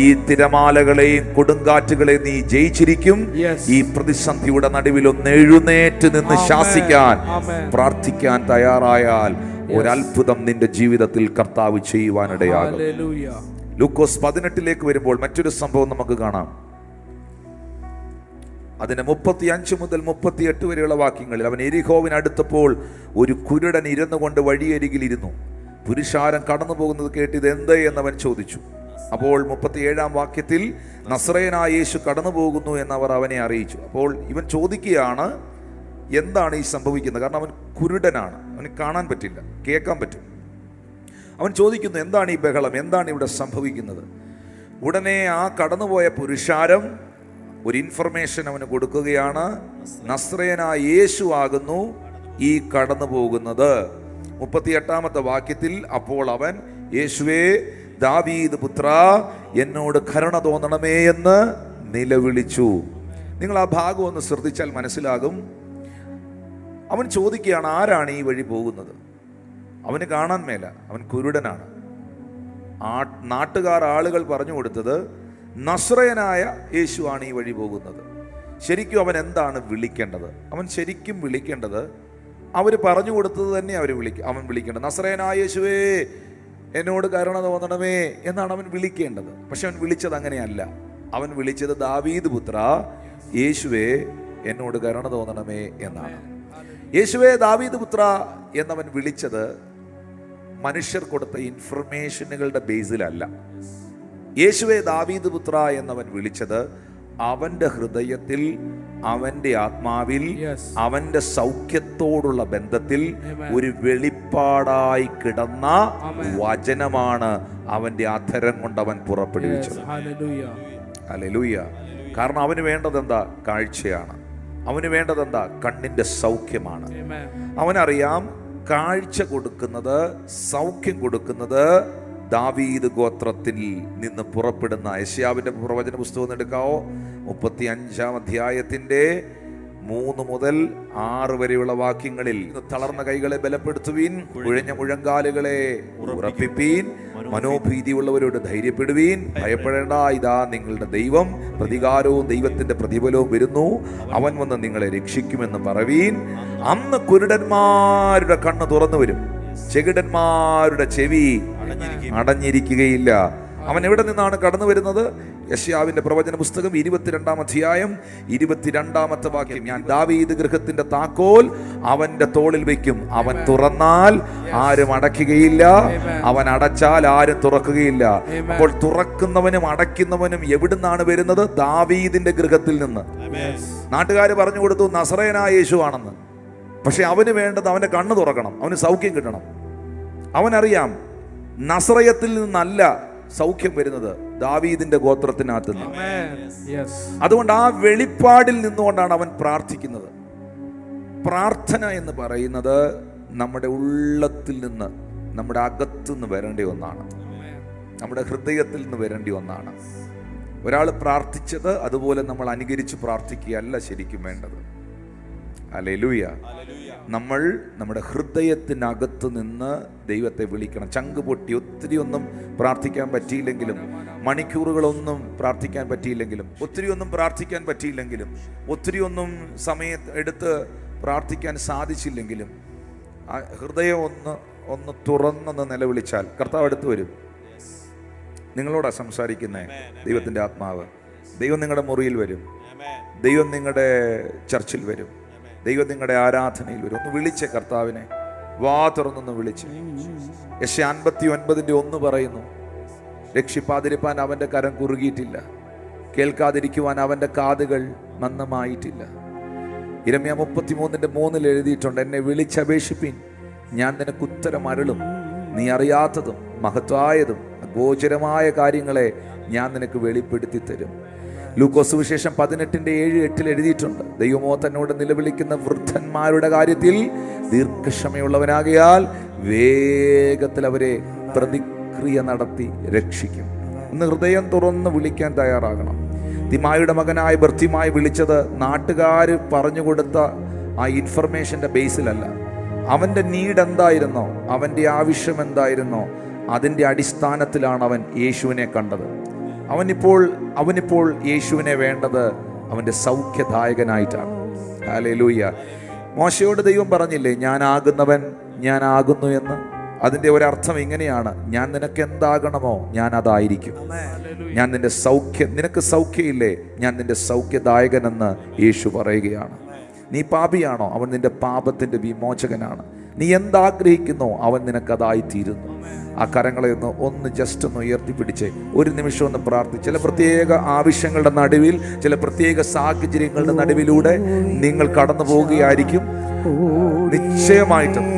ഈ തിരമാലകളെയും കൊടുങ്കാറ്റുകളെയും നീ ജയിച്ചിരിക്കും. ഈ പ്രതിസന്ധിയുടെ നടുവിൽ ഒന്ന് എഴുന്നേറ്റ് നിന്ന് ശാസിക്കാൻ, പ്രാർത്ഥിക്കാൻ തയ്യാറായാൽ ഒരത്ഭുതം നിന്റെ ജീവിതത്തിൽ കർത്താവ് ചെയ്യുവാനിടയാകും. ലൂക്കോസ് 18 വരുമ്പോൾ മറ്റൊരു സംഭവം നമുക്ക് കാണാം. അതിന് 35 മുതൽ 38 വരെയുള്ള വാക്യങ്ങളിൽ, അവൻ എരിഹോവിനടുത്തപ്പോൾ ഒരു കുരുടൻ ഇരുന്നു കൊണ്ട് വഴിയരികിൽ ഇരുന്നു. പുരുഷാരം കടന്നു പോകുന്നത് കേട്ട് ഇത് എന്ത് എന്നവൻ ചോദിച്ചു. അപ്പോൾ 37 വാക്യത്തിൽ നസറേയനായ യേശു കടന്നു പോകുന്നു എന്നവർ അവനെ അറിയിച്ചു. അപ്പോൾ ഇവൻ ചോദിക്കുകയാണ്, എന്താണ് ഈ സംഭവിക്കുന്നത്? കാരണം അവൻ കുരുടനാണ്, അവന് കാണാൻ പറ്റില്ല, കേൾക്കാൻ പറ്റും. അവൻ ചോദിക്കുന്നു, എന്താണ് ഈ ബഹളം, എന്താണ് ഇവിടെ സംഭവിക്കുന്നത്? ഉടനെ ആ കടന്നുപോയ പുരുഷാരം ഒരു ഇൻഫർമേഷൻ അവന് കൊടുക്കുകയാണ്. നസ്രയനായ യേശു ആകുന്നു ഈ കടന്നു പോകുന്നത്. 38 വാക്യത്തിൽ, അപ്പോൾ അവൻ, യേശുവേ ദാവീദ് പുത്ര, എന്നോട് കരുണ തോന്നണമേ എന്ന് നിലവിളിച്ചു. നിങ്ങൾ ആ ഭാഗം ഒന്ന് ശ്രദ്ധിച്ചാൽ മനസ്സിലാകും. അവൻ ചോദിക്കുകയാണ്, ആരാണ് ഈ വഴി പോകുന്നത്? അവന് കാണാൻ മേല, അവൻ കുരുടനാണ്. നാട്ടുകാർ, ആളുകൾ പറഞ്ഞു കൊടുത്തത് നസ്രയനായ യേശുവാണ് ഈ വഴി പോകുന്നത്. ശരിക്കും അവൻ എന്താണ് വിളിക്കേണ്ടത്? അവൻ ശരിക്കും വിളിക്കേണ്ടത്, അവർ പറഞ്ഞു കൊടുത്തത് തന്നെ അവൻ വിളിക്കേണ്ടത്. നസ്രയനായ യേശുവേ എന്നോട് കരുണ തോന്നണമേ എന്നാണ് അവൻ വിളിക്കേണ്ടത്. പക്ഷെ അവൻ വിളിച്ചത് അങ്ങനെയല്ല. അവൻ വിളിച്ചത് ദാവീദ് പുത്ര, യേശുവേ എന്നോട് കരുണ തോന്നണമേ എന്നാണ്. യേശുവേ ദാവീദ് പുത്ര എന്നവൻ വിളിച്ചത് മനുഷ്യർ കൊടുത്ത ഇൻഫർമേഷനുകളുടെ ബേസിലല്ല. യേശുവേ ദാവീദ് പുത്ര എന്നവൻ വിളിച്ചത് അവന്റെ ഹൃദയത്തിൽ, അവന്റെ ആത്മാവിൽ, അവന്റെ സൗഖ്യത്തോടുള്ള ബന്ധത്തിൽ ഒരു വെളിപ്പാടായി കിടന്ന വചനമാണ് അവന്റെ അധരം കൊണ്ട് അവൻ പുറപ്പെടുവിച്ചത്. ഹല്ലേലൂയ. കാരണം അവന് വേണ്ടത് എന്താ? കാഴ്ചയാണ്. അവന് വേണ്ടത് എന്താ? കണ്ണിന്റെ സൗഖ്യമാണ്. അവനറിയാം കാഴ്ച കൊടുക്കുന്നത്, സൗഖ്യം കൊടുക്കുന്നത് ദാവീദ് ഗോത്രത്തിൽ നിന്ന് പുറപ്പെടുന്ന യെശയ്യാവിന്റെ പ്രവചന പുസ്തകം എടുക്കാവോ? 35 അധ്യായത്തിന്റെ 3 മുതൽ 6 വരെയുള്ള വാക്യങ്ങളിൽ, തളർന്ന കൈകളെ ബലപ്പെടുത്തുവീൻ, കുഴഞ്ഞ മുഴങ്കാലുകളെ ഉറപ്പിപ്പീൻ, മനോഭീതിയുള്ളവരോട് ധൈര്യപ്പെടുവീൻ, ഭയപ്പെടേണ്ട, ഇതാ നിങ്ങളുടെ ദൈവം, പ്രതികാരവും ദൈവത്തിന്റെ പ്രതിഫലവും വരുന്നു, അവൻ വന്ന് നിങ്ങളെ രക്ഷിക്കുമെന്ന് പറവീൻ. അന്ന് കുരുടന്മാരുടെ കണ്ണ് തുറന്നു വരും, ചെകിടന്മാരുടെ ചെവി അടഞ്ഞിരിക്കുകയില്ല. അവൻ എവിടെ നിന്നാണ് കടന്നു വരുന്നത്? യെശയ്യാവിന്റെ പ്രവചന പുസ്തകം 22 അധ്യായം 22 വാക്യം, ഞാൻ ദാവീദ് ഗൃഹത്തിന്റെ താക്കോൽ അവന്റെ തോളിൽ വെക്കും, അവൻ തുറന്നാൽ ആരും അടയ്ക്കുകയില്ല, അവൻ അടച്ചാൽ ആരും തുറക്കുകയില്ല. അപ്പോൾ തുറക്കുന്നവനും അടയ്ക്കുന്നവനും എവിടുന്നാണ് വരുന്നത്? ദാവീദിന്റെ ഗൃഹത്തിൽ നിന്ന്. നാട്ടുകാർ പറഞ്ഞു കൊടുത്തു നസറേയനായ യേശു ആണെന്ന്. പക്ഷെ അവന് വേണ്ടത് അവന്റെ കണ്ണ് തുറക്കണം, അവന് സൗഖ്യം കിട്ടണം. അവനറിയാം നസറയത്തിൽ നിന്നല്ല സൗഖ്യം വരുന്നത്, ദാവീദിന്റെ ഗോത്രത്തിനകത്ത് നിന്ന്. അതുകൊണ്ട് ആ വെളിപ്പാടിൽ നിന്നുകൊണ്ടാണ് അവൻ പ്രാർത്ഥിക്കുന്നത്. പ്രാർത്ഥന എന്ന് പറയുന്നത് നമ്മുടെ ഉള്ളത്തിൽ നിന്ന്, നമ്മുടെ അകത്തു നിന്ന് വരേണ്ട ഒന്നാണ്, നമ്മുടെ ഹൃദയത്തിൽ നിന്ന് വരേണ്ട ഒന്നാണ്. ഒരാൾ പ്രാർത്ഥിച്ചത് അതുപോലെ നമ്മൾ അനുകരിച്ച് പ്രാർത്ഥിക്കുകയല്ല ശരിക്കും വേണ്ടത്. ഹല്ലേലൂയ. നമ്മൾ നമ്മുടെ ഹൃദയത്തിനകത്ത് നിന്ന് ദൈവത്തെ വിളിക്കണം. ചങ്ക് പൊട്ടി ഒത്തിരി ഒന്നും പ്രാർത്ഥിക്കാൻ പറ്റിയില്ലെങ്കിലും, മണിക്കൂറുകളൊന്നും പ്രാർത്ഥിക്കാൻ പറ്റിയില്ലെങ്കിലും, ഒത്തിരി ഒന്നും പ്രാർത്ഥിക്കാൻ പറ്റിയില്ലെങ്കിലും, ഒത്തിരി ഒന്നും സമയം എടുത്ത് പ്രാർത്ഥിക്കാൻ സാധിച്ചില്ലെങ്കിലും, ആ ഹൃദയം ഒന്ന് തുറന്നൊന്ന് നിലവിളിച്ചാൽ കർത്താവ് അടുത്ത് വരും. നിങ്ങളോടാ സംസാരിക്കുന്നേ ദൈവത്തിൻ്റെ ആത്മാവ്. ദൈവം നിങ്ങളുടെ മുറിയിൽ വരും, ദൈവം നിങ്ങളുടെ ചർച്ചിൽ വരും, ദൈവം നിങ്ങളുടെ ആരാധനയിൽ വരും. ഒന്ന് വിളിച്ചേ കർത്താവിനെ, വാ തുറന്നൊന്ന് വിളിച്ച്. യെശയ്യാ 59:1 പറയുന്നു, രക്ഷിപ്പാതിരിപ്പാൻ അവൻ്റെ കരം കുറുകിയിട്ടില്ല, കേൾക്കാതിരിക്കുവാൻ അവൻ്റെ കാതുകൾ മന്ദമായിട്ടില്ല. യിരെമ്യാ 33:3 എഴുതിയിട്ടുണ്ട്, എന്നെ വിളിച്ചപേക്ഷിപ്പിൻ, ഞാൻ നിനക്ക് ഉത്തരം അരുളും, നീ അറിയാത്തതും മഹത്വായതും ഗോചരമായ കാര്യങ്ങളെ ഞാൻ നിനക്ക് വെളിപ്പെടുത്തി തരും. ലൂക്കോസ് സുവിശേഷം 18:7-8 എഴുതിയിട്ടുണ്ട്, ദൈവമോ തന്നോട് നിലവിളിക്കുന്ന വൃദ്ധന്മാരുടെ കാര്യത്തിൽ ദീർഘക്ഷമയുള്ളവനാകയാൽ വേഗത്തിൽ അവരെ പ്രതിക്രിയ നടത്തി രക്ഷിക്കും. ഒന്ന് ഹൃദയം തുറന്ന് വിളിക്കാൻ തയ്യാറാകണം. തിമായുടെ മകനായ ബർത്തിമായി വിളിച്ചത് നാട്ടുകാർ പറഞ്ഞുകൊടുത്ത ആ ഇൻഫർമേഷൻ്റെ ബേസിലല്ല. അവൻ്റെ നീഡ് എന്തായിരുന്നോ, അവൻ്റെ ആവശ്യം എന്തായിരുന്നോ, അതിൻ്റെ അടിസ്ഥാനത്തിലാണ് അവൻ യേശുവിനെ കണ്ടത്. അവനിപ്പോൾ യേശുവിനെ വേണ്ടത് അവൻ്റെ സൗഖ്യദായകനായിട്ടാണ്. ഹല്ലേലൂയ. മോശയോട് ദൈവം പറഞ്ഞില്ലേ, ഞാനാകുന്നവൻ ഞാനാകുന്നു എന്ന്. അതിൻ്റെ ഒരർത്ഥം ഇങ്ങനെയാണ്, ഞാൻ നിനക്ക് എന്താകണമോ ഞാൻ അതായിരിക്കും. ഞാൻ നിനക്ക് സൗഖ്യമില്ലേ, ഞാൻ നിന്റെ സൗഖ്യദായകനെന്ന് യേശു പറയുകയാണ്. നീ പാപിയാണോ, അവൻ നിന്റെ പാപത്തിൻ്റെ വിമോചകനാണ്. നീ എന്താഗ്രഹിക്കുന്നോ അവൻ നിനക്കതായിത്തീരുന്നു. ആ കരങ്ങളെ ഒന്ന് ജസ്റ്റ് ഒന്ന് ഉയർത്തിപ്പിടിച്ച് ഒരു നിമിഷം ഒന്ന് പ്രാർത്ഥിച്ച്. ചില പ്രത്യേക ആവശ്യങ്ങളുടെ നടുവിൽ, ചില പ്രത്യേക സാഹചര്യങ്ങളുടെ നടുവിലൂടെ നിങ്ങൾ കടന്നു പോവുകയായിരിക്കും. നിശ്ചയമായിട്ടും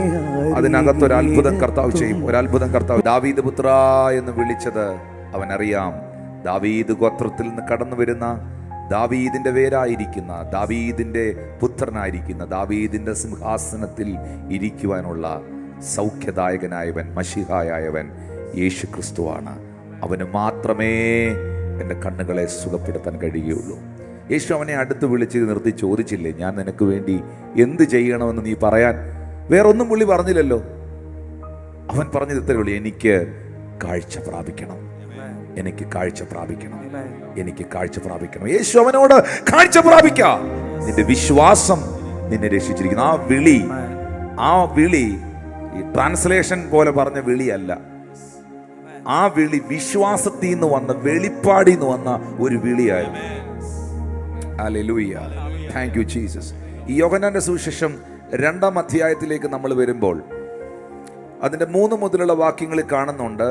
അതിനകത്തൊരു അത്ഭുതം കർത്താവ് ചെയ്യും. ഒരത്ഭുതം കർത്താവ്. ദാവീദ് പുത്ര എന്ന് വിളിച്ചത് അവനറിയാം. ദാവീദ് ഗോത്രത്തിൽ നിന്ന് കടന്നു വരുന്ന, ദാവീദിന്റെ വേരായിരിക്കുന്ന, ദാവീദിന്റെ പുത്രനായിരിക്കുന്ന, ദാവീദിന്റെ സിംഹാസനത്തിൽ ഇരിക്കുവാനുള്ള സൗഖ്യദായകനായവൻ, മശിഹായായവൻ യേശു ക്രിസ്തുവാണ്. അവന് മാത്രമേ എൻ്റെ കണ്ണുകളെ സുഖപ്പെടുത്താൻ കഴിയുകയുള്ളൂ. യേശു അവനെ അടുത്ത് വിളിച്ച് നിർത്തി ചോദിച്ചില്ലേ, ഞാൻ നിനക്ക് വേണ്ടി എന്ത് ചെയ്യണമെന്ന് നീ പറയാൻ? വേറൊന്നും പുള്ളി പറഞ്ഞില്ലല്ലോ. അവൻ പറഞ്ഞത് ഇത്രയേ ഉള്ളൂ, എനിക്ക് കാഴ്ച പ്രാപിക്കണം, എനിക്ക് കാഴ്ച പ്രാപിക്കണം, എനിക്ക് കാഴ്ച പ്രാപിക്കണം. യേശു അവനോട് കാഴ്ച പ്രാപിക്കാം, നിന്റെ വിശ്വാസം നിന്നെ രക്ഷിച്ചിരിക്കുന്നു. ആ വിളി ഈ ട്രാൻസ്ലേഷൻ പോലെ പറഞ്ഞ വിളിയല്ല. ആ വിളി വിശ്വാസത്തിൽ നിന്ന് വന്ന, വെളിപ്പാടിൽ നിന്ന് വന്ന ഒരു വിളിയായിരുന്നു. ഹല്ലേലൂയ. Thank you Jesus. ഈ യോഹന്നാന്റെ സുവിശേഷം 2-ാം അധ്യായത്തിലേക്ക് നമ്മൾ വരുമ്പോൾ അതിൻ്റെ 3 മുതലുള്ള വാക്യങ്ങളിൽ കാണുന്നുണ്ട്,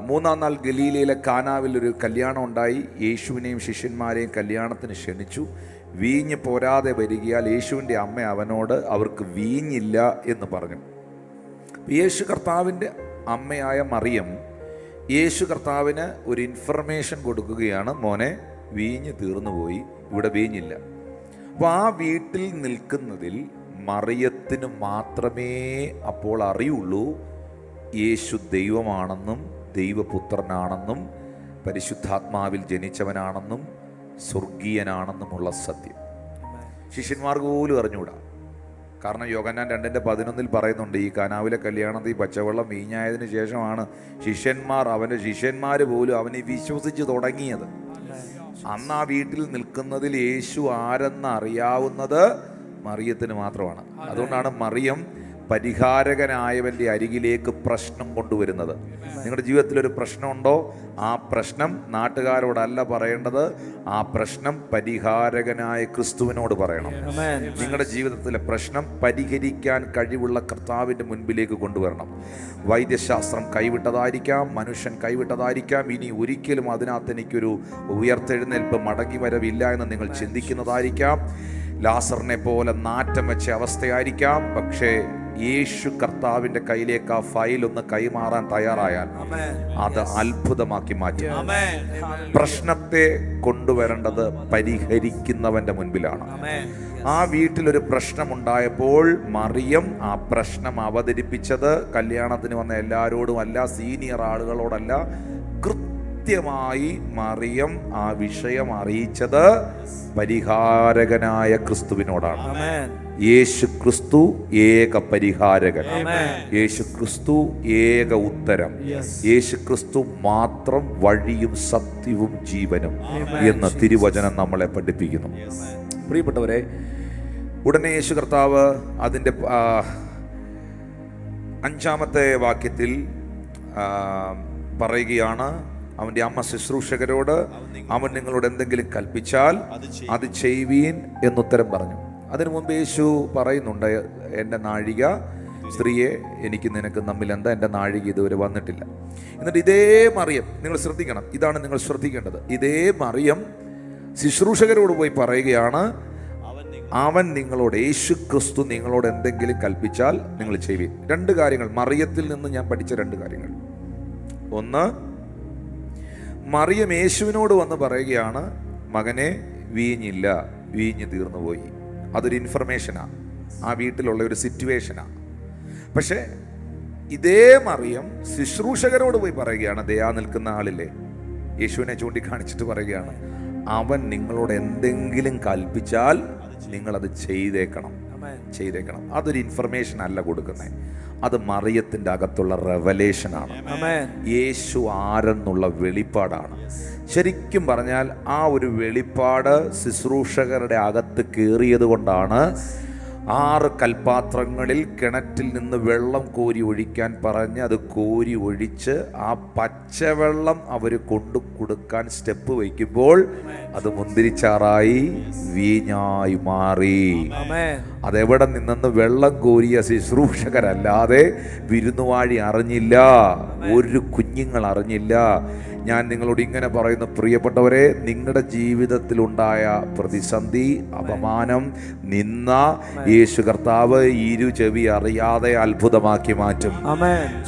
3-ാം നാൾ ഗലീലയിലെ കാനാവിൽ ഒരു കല്യാണം ഉണ്ടായി. യേശുവിനെയും ശിഷ്യന്മാരെയും കല്യാണത്തിന് ക്ഷണിച്ചു. വീഞ്ഞ് പോരാതെ വരികയാൽ യേശുവിൻ്റെ അമ്മ അവനോട് അവർക്ക് വീഞ്ഞില്ല എന്ന് പറഞ്ഞു. യേശു കർത്താവിൻ്റെ അമ്മയായ മറിയം യേശു കർത്താവിന് ഒരു ഇൻഫർമേഷൻ കൊടുക്കുകയാണ്, മോനെ വീഞ്ഞ് തീർന്നുപോയി, ഇവിടെ വീഞ്ഞില്ല. അപ്പോൾ ആ വീട്ടിൽ നിൽക്കുന്നതിൽ മറിയത്തിന് മാത്രമേ അപ്പോൾ അറിയുള്ളൂ യേശു ദൈവമാണെന്നും ദൈവപുത്രനാണെന്നും പരിശുദ്ധാത്മാവിൽ ജനിച്ചവനാണെന്നും സ്വർഗീയനാണെന്നുമുള്ള സത്യം. ശിഷ്യന്മാർക്ക് പോലും അറിഞ്ഞുകൂടാ. കാരണം യോഹന്നാൻ 2:11 പറയുന്നുണ്ട്, ഈ കാനാവിലെ കല്യാണത്തിൽ പച്ചവെള്ളം വീഞ്ഞായതിനു ശേഷമാണ് അവൻ്റെ ശിഷ്യന്മാർ പോലും അവനെ വിശ്വസിച്ച് തുടങ്ങിയത്. അന്ന് ആ വീട്ടിൽ നിൽക്കുന്നതിൽ യേശു ആരെന്ന് അറിയാവുന്നത് മറിയത്തിന് മാത്രമാണ്. അതുകൊണ്ടാണ് മറിയം പരിഹാരകനായവൻ്റെ അരികിലേക്ക് പ്രശ്നം കൊണ്ടുവരുന്നത്. നിങ്ങളുടെ ജീവിതത്തിൽ ഒരു പ്രശ്നമുണ്ടോ, ആ പ്രശ്നം നാട്ടുകാരോടല്ല പറയേണ്ടത്, ആ പ്രശ്നം പരിഹാരകനായ ക്രിസ്തുവിനോട് പറയണം. നിങ്ങളുടെ ജീവിതത്തിലെ പ്രശ്നം പരിഹരിക്കാൻ കഴിവുള്ള കർത്താവിൻ്റെ മുൻപിലേക്ക് കൊണ്ടുവരണം. വൈദ്യശാസ്ത്രം കൈവിട്ടതായിരിക്കാം, മനുഷ്യൻ കൈവിട്ടതായിരിക്കാം, ഇനി ഒരിക്കലും അതിനകത്ത് എനിക്കൊരു ഉയർത്തെഴുന്നേൽപ്പ് മടങ്ങി വരവില്ല എന്ന് നിങ്ങൾ ചിന്തിക്കുന്നതായിരിക്കാം. ലാസറിനെ പോലെ നാറ്റം വെച്ച അവസ്ഥയായിരിക്കാം. പക്ഷേ യേശു കർത്താവിൻ്റെ കയ്യിലേക്ക് ആ ഫയൽ ഒന്ന് കൈമാറാൻ തയ്യാറായാൽ അത് അത്ഭുതമാക്കി മാറ്റും. പ്രശ്നത്തെ കൊണ്ടുവരേണ്ടത് പരിഹരിക്കുന്നവന്റെ മുൻപിലാണ്. ആ വീട്ടിലൊരു പ്രശ്നമുണ്ടായപ്പോൾ മറിയം ആ പ്രശ്നം അവതരിപ്പിച്ചത് കല്യാണത്തിന് വന്ന എല്ലാവരോടും അല്ല, സീനിയർ ആളുകളോടല്ല, കൃത്യമായി മറിയം ആ വിഷയം അറിയിച്ചത് പരിഹാരകനായ ക്രിസ്തുവിനോടാണ്. യേശു ക്രിസ്തു ഏക പരിഹാരകൻ, യേശു ക്രിസ്തു ഏക ഉത്തരം, യേശു ക്രിസ്തു മാത്രം വഴിയും സത്യവും ജീവനും എന്ന് തിരുവചനം നമ്മളെ പഠിപ്പിക്കുന്നു. പ്രിയപ്പെട്ടവരെ, ഉടനെ യേശു കർത്താവ് അതിൻ്റെ 5-ാമത്തെ വാക്യത്തിൽ പറയുകയാണ്, അവൻ്റെ അമ്മ ശുശ്രൂഷകരോട്, അവൻ നിങ്ങളോട് എന്തെങ്കിലും കൽപ്പിച്ചാൽ അത് ചെയ്യുവീൻ എന്നുത്തരം പറഞ്ഞു. അതിനു മുമ്പ് യേശു പറയുന്നുണ്ട്, എൻ്റെ നാഴിക, സ്ത്രീയെ, എനിക്ക് നിനക്ക് തമ്മിൽ എന്താ, എൻ്റെ നാഴിക ഇതുവരെ വന്നിട്ടില്ല. എന്നിട്ട് ഇതേ മറിയം, നിങ്ങൾ ശ്രദ്ധിക്കണം, ഇതാണ് നിങ്ങൾ ശ്രദ്ധിക്കേണ്ടത്, ഇതേ മറിയം ശുശ്രൂഷകരോട് പോയി പറയുകയാണ്, അവൻ നിങ്ങളോട്, യേശു ക്രിസ്തു നിങ്ങളോട് എന്തെങ്കിലും കൽപ്പിച്ചാൽ നിങ്ങൾ ചെയ്യുവീൻ. 2 കാര്യങ്ങൾ മറിയത്തിൽ നിന്ന് ഞാൻ പഠിച്ച 2 കാര്യങ്ങൾ. ഒന്ന്, മറിയം യേശുവിനോട് വന്ന് പറയുകയാണ്, മകനെ, വീഞ്ഞില്ല, വീഞ്ഞ് തീർന്നുപോയി. അതൊരു ഇൻഫർമേഷനാണ്, ആ വീട്ടിലുള്ള ഒരു സിറ്റുവേഷനാണ്. പക്ഷേ ഇതേ മറിയം ശുശ്രൂഷകരോട് പോയി പറയുകയാണ്, ദയാ നിൽക്കുന്ന ആളില്ലേ, യേശുവിനെ ചൂണ്ടിക്കാണിച്ചിട്ട് പറയുകയാണ്, അവൻ നിങ്ങളോട് എന്തെങ്കിലും കൽപ്പിച്ചാൽ നിങ്ങളത് ചെയ്തേക്കണം. അതൊരു ഇൻഫർമേഷൻ അല്ല കൊടുക്കുന്നത്, അത് മറിയത്തിൻ്റെ അകത്തുള്ള റെവലേഷനാണ്. യേശു ആരെന്നുള്ള വെളിപ്പാടാണ്. ശരിക്കും പറഞ്ഞാൽ ആ ഒരു വെളിപ്പാട് ശുശ്രൂഷകരുടെ അകത്ത് കയറിയത് കൊണ്ടാണ് 6 കൽപാത്രങ്ങളിൽ കിണറ്റിൽ നിന്ന് വെള്ളം കോരി ഒഴിക്കാൻ പറഞ്ഞ് അത് കോരി ഒഴിച്ച് ആ പച്ചവെള്ളം അവർ കൊണ്ടു കൊടുക്കാൻ സ്റ്റെപ്പ് വയ്ക്കുമ്പോൾ അത് മുന്തിരിച്ചാറായി വീഞ്ഞായി മാറി. അതെവിടെ നിന്നെന്ന് വെള്ളം കോരിയ ശുശ്രൂഷകരല്ലാതെ വിരുന്നുവാഴി അറിഞ്ഞില്ല, ഒരു കുഞ്ഞുങ്ങൾ അറിഞ്ഞില്ല. ഞാൻ നിങ്ങളോട് ഇങ്ങനെ പറയുന്നു, പ്രിയപ്പെട്ടവരെ, നിങ്ങളുടെ ജീവിതത്തിലുണ്ടായ പ്രതിസന്ധി, അപമാനം, നിന്ന യേശു കർത്താവ് ചെവി അറിയാതെ അത്ഭുതമാക്കി മാറ്റും.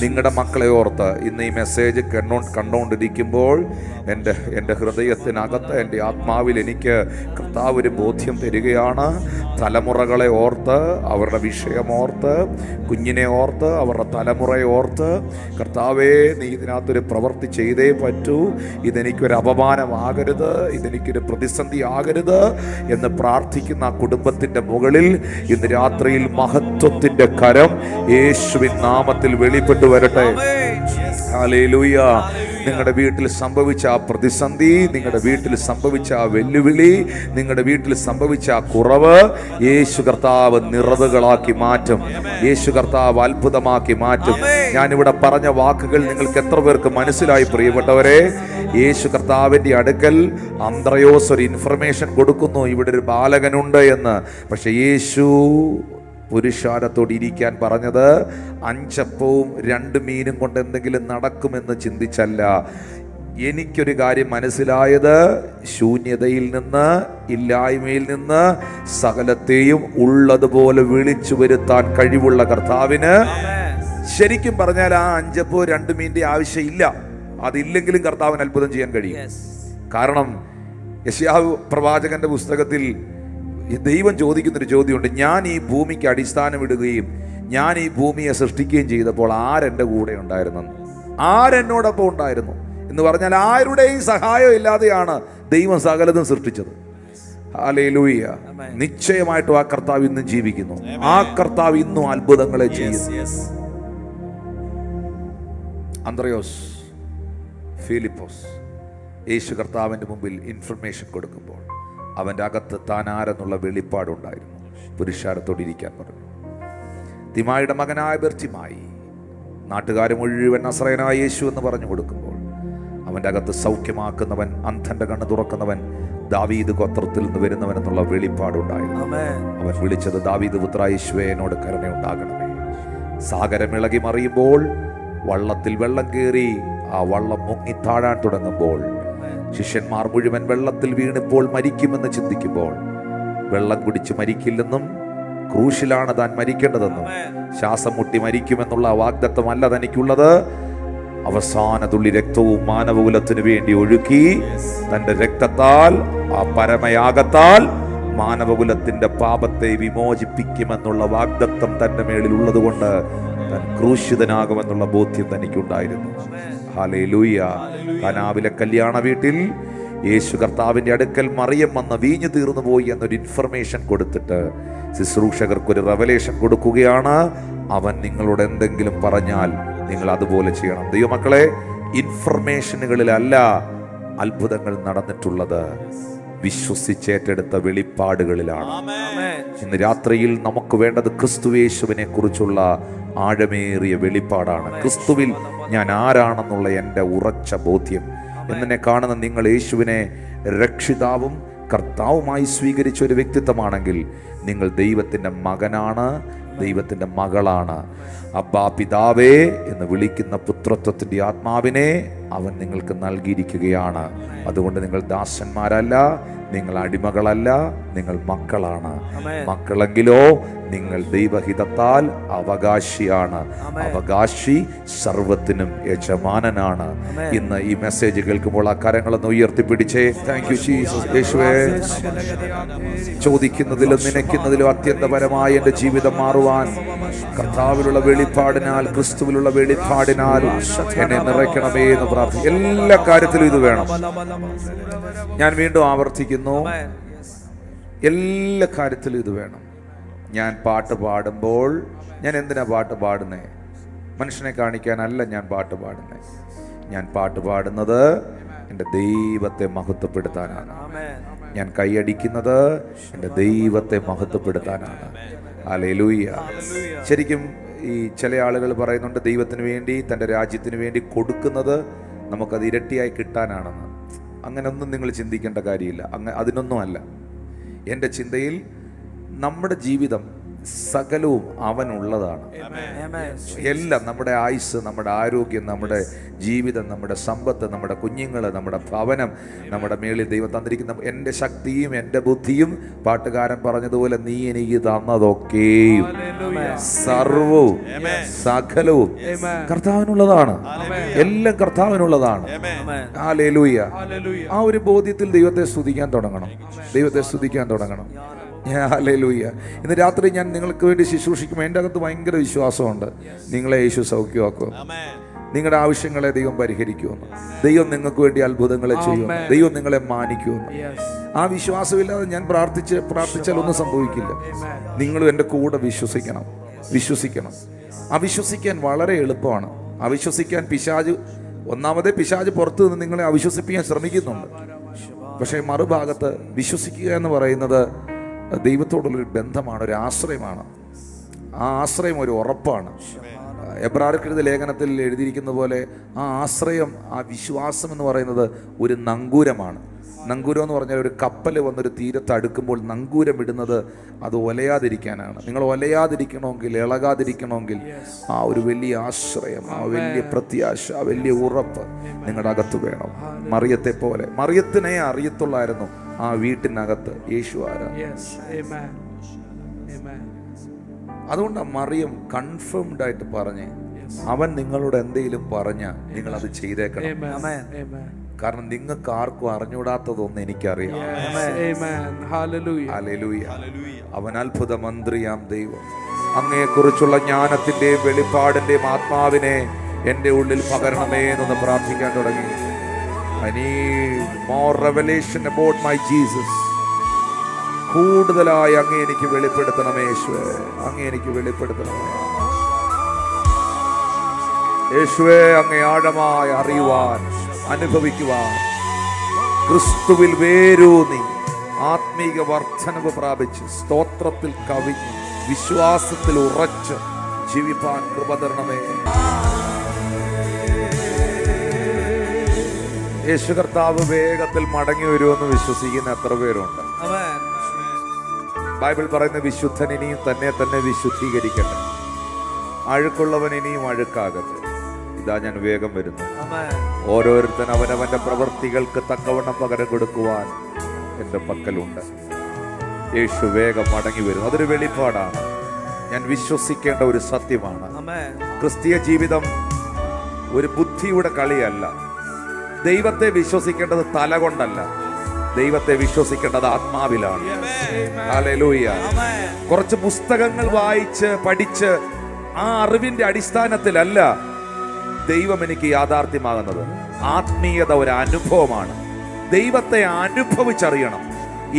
നിങ്ങളുടെ മക്കളെ ഓർത്ത് ഇന്ന് ഈ മെസ്സേജ് കണ്ടുകൊണ്ടിരിക്കുമ്പോൾ എൻ്റെ ഹൃദയത്തിനകത്ത്, എൻ്റെ ആത്മാവിൽ എനിക്ക് കർത്താവ് ഒരു ബോധ്യം തരികയാണ്. തലമുറകളെ ഓർത്ത്, അവരുടെ വിഷയമോർത്ത്, കുഞ്ഞിനെ ഓർത്ത്, അവരുടെ തലമുറയെ ഓർത്ത്, കർത്താവേ, നീ ഇതിനകത്തൊരു പ്രവൃത്തി ചെയ്തേ പറ്റൂ, ഇതെനിക്കൊരു അപമാനമാകരുത്, ഇതെനിക്കൊരു പ്രതിസന്ധി ആകരുത് എന്ന് പ്രാർത്ഥിക്കുന്ന ആ കുടുംബത്തിൻ്റെ മുകളിൽ ഇന്ന് രാത്രിയിൽ മഹത്വത്തിൻ്റെ കരം യേശുവിൻ നാമത്തിൽ വെളിപ്പെട്ടു വരട്ടെ. ഹല്ലേലൂയ. നിങ്ങളുടെ വീട്ടിൽ സംഭവിച്ച ആ പ്രതിസന്ധി, നിങ്ങളുടെ വീട്ടിൽ സംഭവിച്ച ആ വെല്ലുവിളി, നിങ്ങളുടെ വീട്ടിൽ സംഭവിച്ച ആ കുറവ് യേശു കർത്താവ് നിറവുകളാക്കി മാറ്റും. യേശു കർത്താവ് അത്ഭുതമാക്കി മാറ്റും. ഞാനിവിടെ പറഞ്ഞ വാക്കുകൾ നിങ്ങൾക്ക് എത്ര പേർക്ക് മനസ്സിലായി പ്രിയപ്പെട്ടവരെ? യേശു കർത്താവിൻ്റെ അടുക്കൽ അന്ത്രയോസ് ഒരു ഇൻഫർമേഷൻ കൊടുക്കുന്നു, ഇവിടെ ഒരു ബാലകനുണ്ട് എന്ന്. പക്ഷെ യേശു പുരുഷാരത്തോട് ഇരിക്കാൻ പറഞ്ഞത് 5 അപ്പവും 2 മീനും കൊണ്ട് എന്തെങ്കിലും നടക്കുമെന്ന് ചിന്തിച്ചല്ല. എനിക്കൊരു കാര്യം മനസ്സിലായത്, ശൂന്യതയിൽ നിന്ന്, ഇല്ലായ്മയിൽ നിന്ന് സകലത്തെയും ഉള്ളതുപോലെ വിളിച്ചു വരുത്താൻ കഴിവുള്ള കർത്താവിന് ശരിക്കും പറഞ്ഞാൽ ആ 5 അപ്പവും 2 മീനിന്റെ ആവശ്യമില്ല. അതില്ലെങ്കിലും കർത്താവിന് അത്ഭുതം ചെയ്യാൻ കഴിയും. കാരണം യെശയ്യാവ് പ്രവാചകന്റെ പുസ്തകത്തിൽ ദൈവം ചോദിക്കുന്നൊരു ചോദ്യമുണ്ട്, ഞാൻ ഈ ഭൂമിക്ക് അടിസ്ഥാനമിടുകയും ഞാൻ ഈ ഭൂമിയെ സൃഷ്ടിക്കുകയും ചെയ്തപ്പോൾ ആരെൻ്റെ കൂടെ ഉണ്ടായിരുന്നു, ആരെന്നോടൊപ്പം ഉണ്ടായിരുന്നു എന്ന് പറഞ്ഞാൽ ആരുടെയും സഹായം ഇല്ലാതെയാണ് ദൈവം സകലതും സൃഷ്ടിച്ചത്. ഹല്ലേലൂയ. നിശ്ചയമായിട്ടും ആ കർത്താവ് ഇന്നും ജീവിക്കുന്നു, ആ കർത്താവ് ഇന്നും അത്ഭുതങ്ങളെ ചെയ്യുന്നു. അന്ത്രയോസ്, ഫിലിപ്പോസ് യേശു കർത്താവിൻ്റെ മുമ്പിൽ ഇൻഫർമേഷൻ കൊടുക്കുമ്പോൾ അവൻ്റെ അകത്ത് താൻ ആരെന്നുള്ള വെളിപ്പാടുണ്ടായിരുന്നു. പുരുഷാരത്തോട് ഇരിക്കാൻ പറഞ്ഞു. തിമായുടെ മകനായ ബർത്തിമായി നാട്ടുകാർ മുഴുവൻ നസറേയനായ യേശു എന്ന് പറഞ്ഞു കൊടുക്കുമ്പോൾ അവൻ്റെ അകത്ത് സൗഖ്യമാക്കുന്നവൻ, അന്ധന്റെ കണ്ണ് തുറക്കുന്നവൻ, ദാവീദ് ഗോത്രത്തിൽ നിന്ന് വരുന്നവൻ എന്നുള്ള വെളിപ്പാടുണ്ടായിരുന്നു. അവൻ വിളിച്ചത്, ദാവീദ് പുത്ര യേശുവേ, എന്നോട് കരുണയുണ്ടാകണമേ. സാഗരം ഇളകി മറിയുമ്പോൾ, വള്ളത്തിൽ വെള്ളം കയറി ആ വള്ളം മുങ്ങിത്താഴാൻ തുടങ്ങുമ്പോൾ, ശിഷ്യന്മാർ മുഴുവൻ വെള്ളത്തിൽ വീണിപ്പോൾ മരിക്കുമെന്ന് ചിന്തിക്കുമ്പോൾ, വെള്ളം കുടിച്ച് മരിക്കില്ലെന്നും ക്രൂശിലാണ് താൻ മരിക്കേണ്ടതെന്നും ശ്വാസം മുട്ടി മരിക്കുമെന്നുള്ള വാഗ്ദത്തമല്ല തനിക്കുള്ളത്, അവസാന തുള്ളി രക്തവും മാനവകുലത്തിനു വേണ്ടി ഒഴുക്കി തന്റെ രക്തത്താൽ, ആ പരമയാഗത്താൽ മാനവകുലത്തിന്റെ പാപത്തെ വിമോചിപ്പിക്കുമെന്നുള്ള വാഗ്ദത്തം തന്റെ മേളിൽ ഉള്ളത് കൊണ്ട് താൻ ക്രൂശിതനാകുമെന്നുള്ള ബോധ്യം തനിക്കുണ്ടായിരുന്നു. ഹല്ലേലൂയ. കാനാവിലെ കല്യാണ വീട്ടിൽ യേശു കർത്താവിൻ്റെ അടുക്കൽ മറിയം വന്ന് വീഞ്ഞു തീർന്നു പോയി എന്നൊരു ഇൻഫർമേഷൻ കൊടുത്തിട്ട് ശുശ്രൂഷകർക്കൊരു റെവലേഷൻ കൊടുക്കുകയാണ്. അവൻ നിങ്ങളോട് എന്തെങ്കിലും പറഞ്ഞാൽ നിങ്ങൾ അതുപോലെ ചെയ്യണം. ദൈവമക്കളെ, ഇൻഫർമേഷനുകളിലല്ല അത്ഭുതങ്ങൾ നടന്നിട്ടുള്ളത്, വിശ്വസിച്ചേറ്റെടുത്ത വെളിപ്പാടുകളിലാണ്. ഇന്ന് രാത്രിയിൽ നമുക്ക് വേണ്ടത് ക്രിസ്തുയേശുവിനെ കുറിച്ചുള്ള ആഴമേറിയ വെളിപ്പാടാണ്. ക്രിസ്തുവിൽ ഞാൻ ആരാണെന്നുള്ള എൻ്റെ ഉറച്ച ബോധ്യം. എന്നെ കാണുന്ന നിങ്ങൾ യേശുവിനെ രക്ഷിതാവും കർത്താവുമായി സ്വീകരിച്ച ഒരു വ്യക്തിത്വമാണെങ്കിൽ നിങ്ങൾ ദൈവത്തിൻ്റെ മകനാണ്, ദൈവത്തിൻ്റെ മകളാണ്. അബ്ബാ പിതാവേ എന്ന് വിളിക്കുന്ന പുത്രത്വത്തിൻ്റെ ആത്മാവിനെ അവൻ നിങ്ങൾക്ക് നൽകിയിരിക്കുകയാണ്. അതുകൊണ്ട് നിങ്ങൾ ദാസന്മാരല്ല, നിങ്ങൾ അടിമകളല്ല, നിങ്ങൾ മക്കളാണ്. മക്കളെങ്കിലോ നിങ്ങൾ ദൈവഹിതത്താൽ അവകാശിയാണ്. അവകാശി സർവത്തിനും യജമാനനാണ്. ഇന്ന് ഈ മെസ്സേജ് കേൾക്കുമ്പോൾ ആ കരങ്ങളൊന്ന് ഉയർത്തിപ്പിടിച്ചേ. Thank you Jesus. യേശുവേ, ചോദിക്കുന്നതിലും നനയ്ക്കുന്നതിലും അത്യന്തപരമായ എൻ്റെ ജീവിതം മാറുവാൻ കർത്താവിലുള്ള വെളിപ്പാടിനാൽ, ക്രിസ്തുവിലുള്ള വെളിപ്പാടിനാൽ എന്നെ നിറയ്ക്കണമേ എന്ന് പ്രാർത്ഥിക്കും. എല്ലാ കാര്യത്തിലും ഇത് വേണം. ഞാൻ വീണ്ടും ആവർത്തിക്കുന്നു, എല്ലാ കാര്യത്തിലും ഇത് വേണം. ഞാൻ പാട്ട് പാടുമ്പോൾ ഞാൻ എന്തിനാ പാട്ട് പാടുന്നേ? മനുഷ്യനെ കാണിക്കാനല്ല ഞാൻ പാട്ട് പാടുന്നേ. ഞാൻ പാട്ട് പാടുന്നത് എൻ്റെ ദൈവത്തെ മഹത്വപ്പെടുത്താനാണ്. ഞാൻ കൈയടിക്കുന്നത് എൻ്റെ ദൈവത്തെ മഹത്വപ്പെടുത്താനാണ്. ഹല്ലേലൂയ. ശരിക്കും ഈ ചില ആളുകൾ പറയുന്നുണ്ട് ദൈവത്തിന് വേണ്ടി, തൻ്റെ രാജ്യത്തിന് വേണ്ടി കൊടുക്കുന്നത് നമുക്കത് ഇരട്ടിയായി കിട്ടാനാണെന്ന്. അങ്ങനെയൊന്നും നിങ്ങൾ ചിന്തിക്കേണ്ട കാര്യമില്ല. അതിനൊന്നും അല്ല. എൻ്റെ ചിന്തയിൽ നമ്മുടെ ജീവിതം സകലവും അവനുള്ളതാണ്. എല്ലാം, നമ്മുടെ ആയുസ്, നമ്മുടെ ആരോഗ്യം, നമ്മുടെ ജീവിതം, നമ്മുടെ സമ്പത്ത്, നമ്മുടെ കുഞ്ഞുങ്ങൾ, നമ്മുടെ ഭവനം, നമ്മുടെ മേളിൽ ദൈവം തന്നിരിക്കുന്ന എൻ്റെ ശക്തിയും എൻ്റെ ബുദ്ധിയും, പാട്ടുകാരൻ പറഞ്ഞതുപോലെ നീ എനിക്ക് തന്നതൊക്കെയും സർവവും സകലവും കർത്താവിനുള്ളതാണ്. എല്ലാം കർത്താവിനുള്ളതാണ്. ഹല്ലേലൂയ. ആ ഒരു ബോധ്യത്തിൽ ദൈവത്തെ സ്തുതിക്കാൻ തുടങ്ങണം. ദൈവത്തെ സ്തുതിക്കാൻ തുടങ്ങണം. ഹല്ലേലൂയ. ഇന്ന് രാത്രി ഞാൻ നിങ്ങൾക്ക് വേണ്ടി ശുശ്രൂഷിക്കുമ്പോൾ എൻ്റെ അകത്ത് ഭയങ്കര വിശ്വാസമുണ്ട്. നിങ്ങളെ യേശു സൗഖ്യമാക്കും. നിങ്ങളുടെ ആവശ്യങ്ങളെ ദൈവം പരിഹരിക്കുമെന്ന്. ദൈവം നിങ്ങൾക്ക് വേണ്ടി അത്ഭുതങ്ങളെ ചെയ്യുമെന്ന്. ദൈവം നിങ്ങളെ മാനിക്കുമെന്ന്. ആ വിശ്വാസമില്ലാതെ ഞാൻ പ്രാർത്ഥിച്ചാൽ ഒന്നും സംഭവിക്കില്ല. നിങ്ങളും എൻ്റെ കൂടെ വിശ്വസിക്കണം. അവിശ്വസിക്കാൻ വളരെ എളുപ്പമാണ്. അവിശ്വസിക്കാൻ പിശാച് പുറത്തു നിന്ന് നിങ്ങളെ അവിശ്വസിപ്പിക്കാൻ ശ്രമിക്കുന്നുണ്ട്. പക്ഷേ മറുഭാഗത്ത് വിശ്വസിക്കുക എന്ന് പറയുന്നത് ദൈവത്തോടുള്ളൊരു ബന്ധമാണ്, ഒരു ആശ്രയമാണ്. ആ ആശ്രയം ഒരു ഉറപ്പാണ്. എബ്രായർക്കെഴുതിയ ലേഖനത്തിൽ എഴുതിയിരിക്കുന്ന പോലെ ആ ആശ്രയം, ആ വിശ്വാസം എന്ന് പറയുന്നത് ഒരു നങ്കൂരമാണ്. നങ്കൂരം എന്ന് പറഞ്ഞാൽ ഒരു കപ്പൽ വന്നൊരു തീരത്ത് അടുക്കുമ്പോൾ നങ്കൂരം ഇടുന്നത് അത് ഒലയാതിരിക്കാനാണ്. നിങ്ങൾ ഒലയാതിരിക്കണമെങ്കിൽ, ഇളകാതിരിക്കണമെങ്കിൽ ആ ഒരു വലിയ ആശ്രയം, ആ വലിയ പ്രത്യാശ, ആ വലിയ ഉറപ്പ് നിങ്ങളുടെ അകത്ത് വേണം. മറിയത്തെ പോലെ, മറിയത്തിനെ അറിയത്തുള്ളായിരുന്നു ആ വീട്ടിനകത്ത് യേശു ആരാണ്. അതുകൊണ്ട് മറിയം കൺഫേംഡ് ആയിട്ട് പറഞ്ഞേ, അവൻ നിങ്ങളോട് എന്തെങ്കിലും പറഞ്ഞാൽ നിങ്ങൾ അത് ചെയ്തേക്കണം. കാരണം നിങ്ങൾക്ക് ആർക്കും അറിഞ്ഞൂടാത്തതൊന്നും എനിക്കറിയാം. ഹല്ലേലൂയ. അവൻ അത്ഭുത മന്ത്രിയാം ദൈവം. അങ്ങയെക്കുറിച്ചുള്ള ജ്ഞാനത്തിന്റെയും വെളിപ്പാടിന്റെയും ആത്മാവിനെ എൻ്റെ ഉള്ളിൽ പകരണമേ എന്നൊന്ന് പ്രാർത്ഥിക്കാൻ തുടങ്ങി. I need more revelation about my Jesus. കൂടുതലായി അങ്ങേ എനിക്ക് വെളിപ്പെടുത്തണമേ യേശുവേ. അങ്ങേ എനിക്ക് വെളിപ്പെടുത്തണമേ യേശുവേ. അങ്ങേ ആഴമായി അറിയുവാൻ, അനുഭവിക്കുവാൻ, ക്രിസ്തുവിൽ വേരൂന്നി ആത്മീക വർധനവ് പ്രാപിച്ച്, സ്തോത്രത്തിൽ കവിഞ്ഞ്, വിശ്വാസത്തിൽ ഉറച്ച് ജീവിപ്പാൻ കൃപ തരണമേ. യേശു കർത്താവ് വേഗത്തിൽ മടങ്ങി വരുമെന്ന് വിശ്വസിക്കുന്ന എത്ര പേരുണ്ട്? ബൈബിൾ പറയുന്ന വിശുദ്ധൻ ഇനിയും തന്നെ വിശുദ്ധീകരിക്കട്ടെ, അഴുക്കുള്ളവൻ ഇനിയും അഴുക്കാകട്ടെ. ഇതാ ഞാൻ വേഗം വരുന്നു. ഓരോരുത്തൻ അവനവന്റെ പ്രവൃത്തികൾക്ക് തക്കവണ്ണം പകരം കൊടുക്കുവാൻ എൻ്റെ പക്കലുണ്ട്. യേശു വേഗം മടങ്ങി വരും. അതൊരു വെളിപ്പാടാണ്. ഞാൻ വിശ്വസിക്കേണ്ട ഒരു സത്യമാണ്. ക്രിസ്തീയ ജീവിതം ഒരു ബുദ്ധിയുടെ കളിയല്ല. ദൈവത്തെ വിശ്വസിക്കേണ്ടത് തല കൊണ്ടല്ല, ദൈവത്തെ വിശ്വസിക്കേണ്ടത് ആത്മാവിലാണ്. ഹല്ലേലൂയ. കുറച്ച് പുസ്തകങ്ങൾ വായിച്ച് പഠിച്ച് ആ അറിവിന്റെ അടിസ്ഥാനത്തിലല്ല ദൈവം എനിക്ക് യാഥാർത്ഥ്യമാകുന്നത്. ആത്മീയത ഒരു അനുഭവമാണ്. ദൈവത്തെ അനുഭവിച്ചറിയണം,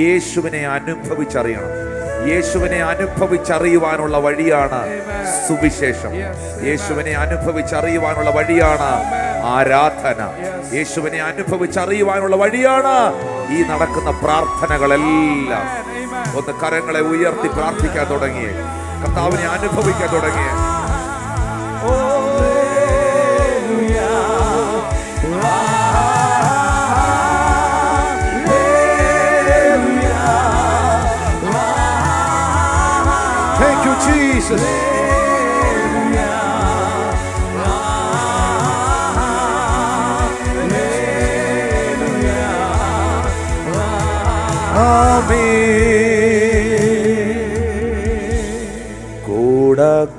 യേശുവിനെ അനുഭവിച്ചറിയണം. യേശുവിനെ അനുഭവിച്ചറിയുവാനുള്ള വഴിയാണ് സുവിശേഷം. യേശുവിനെ അനുഭവിച്ചറിയുവാനുള്ള വഴിയാണ് ആരാധന. യേശുവിനെ അനുഭവിച്ചറിയുവാനുള്ള വഴിയാണ് ഈ നടക്കുന്ന പ്രാർത്ഥനകളെല്ലാം. ഒന്ന് കരങ്ങളെ ഉയർത്തി പ്രാർത്ഥിക്കാൻ തുടങ്ങിയേ, കർത്താവിനെ അനുഭവിക്കാൻ തുടങ്ങിയേ. Thank you, Jesus.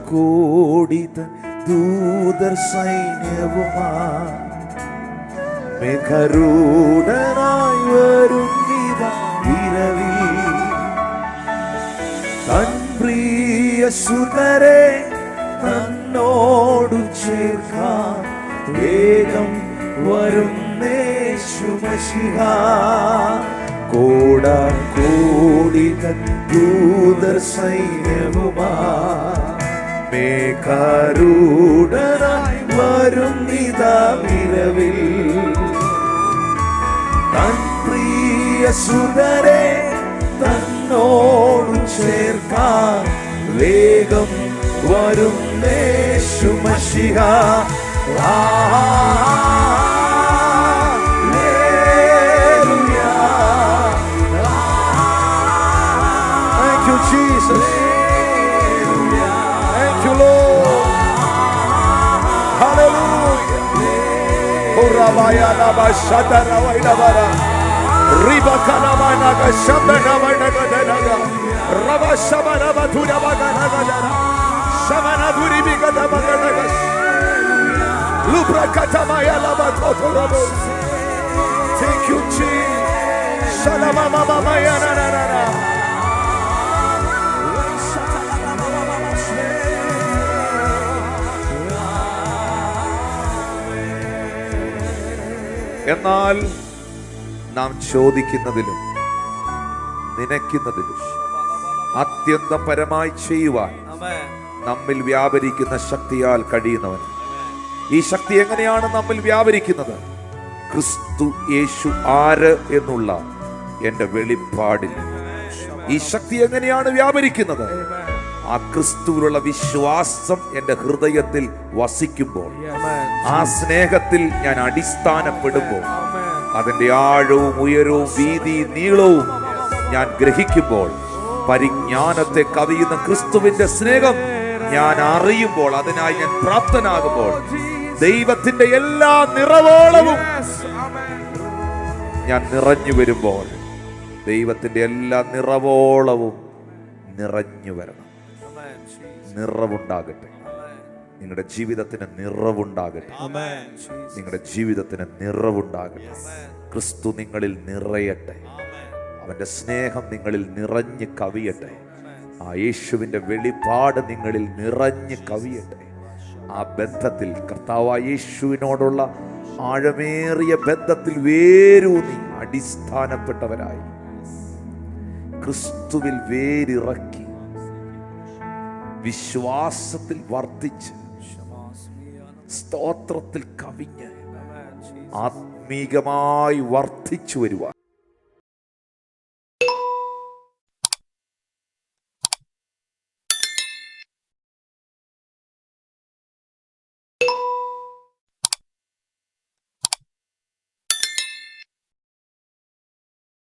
കൂടിത ദൂതർ സൈന്യവുമായി മേഘരൂഢനായി വരുന്നിതാ ഇരവിൽ. തൻ പ്രിയ സുതരെ തന്നോടു ചേർക്കാൻ വേഗം വരുന്നേശു മശിഹ. കൂടിത ദൂതർ സൈന്യവുമായി മേഘരൂഢനായി വരുന്നിതാ ഇരവിൽ. തൻ പ്രിയ സുതരെ തന്നോടു ചേർക്കാൻ വേഗം വരുന്നേശു മശിഹ. Thank you, Jesus. Thank you, Lord. Hallelujah. Urabaya laba shadara waidabara. Riba kanamana ga shabana wainaga danaga. Raba shabana bathura baganaga dana. Shabana dhuri bigada baganaga. Lubra katamaya laba totorabos. Thank you, Jesus. Shalama mama maya na na na na. എന്നാൽ നാം ചോദിക്കുന്നതിലും നനയ്ക്കുന്നതിലും അത്യന്തം പരമായി ചെയ്യുവാൻ നമ്മിൽ വ്യാപരിക്കുന്ന ശക്തിയാൽ കഴിയുന്നവൻ. ഈ ശക്തി എങ്ങനെയാണ് നമ്മിൽ വ്യാപരിക്കുന്നത്? ക്രിസ്തു യേശു ആര് എന്നുള്ള എൻ്റെ വെളിപ്പാടിൽ ഈ ശക്തി എങ്ങനെയാണ് വ്യാപരിക്കുന്നത്? ആ ക്രിസ്തുവിലുള്ള വിശ്വാസം എൻ്റെ ഹൃദയത്തിൽ വസിക്കുമ്പോൾ, ആ സ്നേഹത്തിൽ ഞാൻ അടിസ്ഥാനപ്പെടുമ്പോൾ, അതിൻ്റെ ആഴവും ഉയരവും വീതിയും നീളവും ഞാൻ ഗ്രഹിക്കുമ്പോൾ, പരിജ്ഞാനത്തെ കവിയുന്ന ക്രിസ്തുവിന്റെ സ്നേഹം ഞാൻ അറിയുമ്പോൾ, അതിനായി ഞാൻ പ്രാപ്തനാകുമ്പോൾ, ദൈവത്തിന്റെ എല്ലാ നിറവോളവും ഞാൻ നിറഞ്ഞു വരുമ്പോൾ, ദൈവത്തിന്റെ എല്ലാ നിറവോളവും നിറഞ്ഞു വരണം. നിറവുണ്ടാകട്ടെ, നിങ്ങളുടെ ജീവിതത്തിന് നിറവുണ്ടാകട്ടെ, നിങ്ങളുടെ ജീവിതത്തിന് നിറവുണ്ടാകട്ടെ. ക്രിസ്തു നിങ്ങളിൽ നിറയട്ടെ, അവന്റെ സ്നേഹം നിങ്ങളിൽ നിറഞ്ഞ് കവിയട്ടെ, ആ യേശുവിന്റെ വെളിപ്പാട് നിങ്ങളിൽ നിറഞ്ഞ് കവിയട്ടെ. ആ ബന്ധത്തിൽ, കർത്താവായ യേശുവിനോടുള്ള ആഴമേറിയ ബന്ധത്തിൽ വേരൂന്നി അടിസ്ഥാനപ്പെട്ടവരായി ക്രിസ്തുവിൽ വേരിറക്കി വിശ്വാസത്തിൽ വർദ്ധിച്ച് സ്തോത്രത്തിൽ കവിഞ്ഞ് ആത്മീകമായി വർദ്ധിച്ചു വരുവാൻ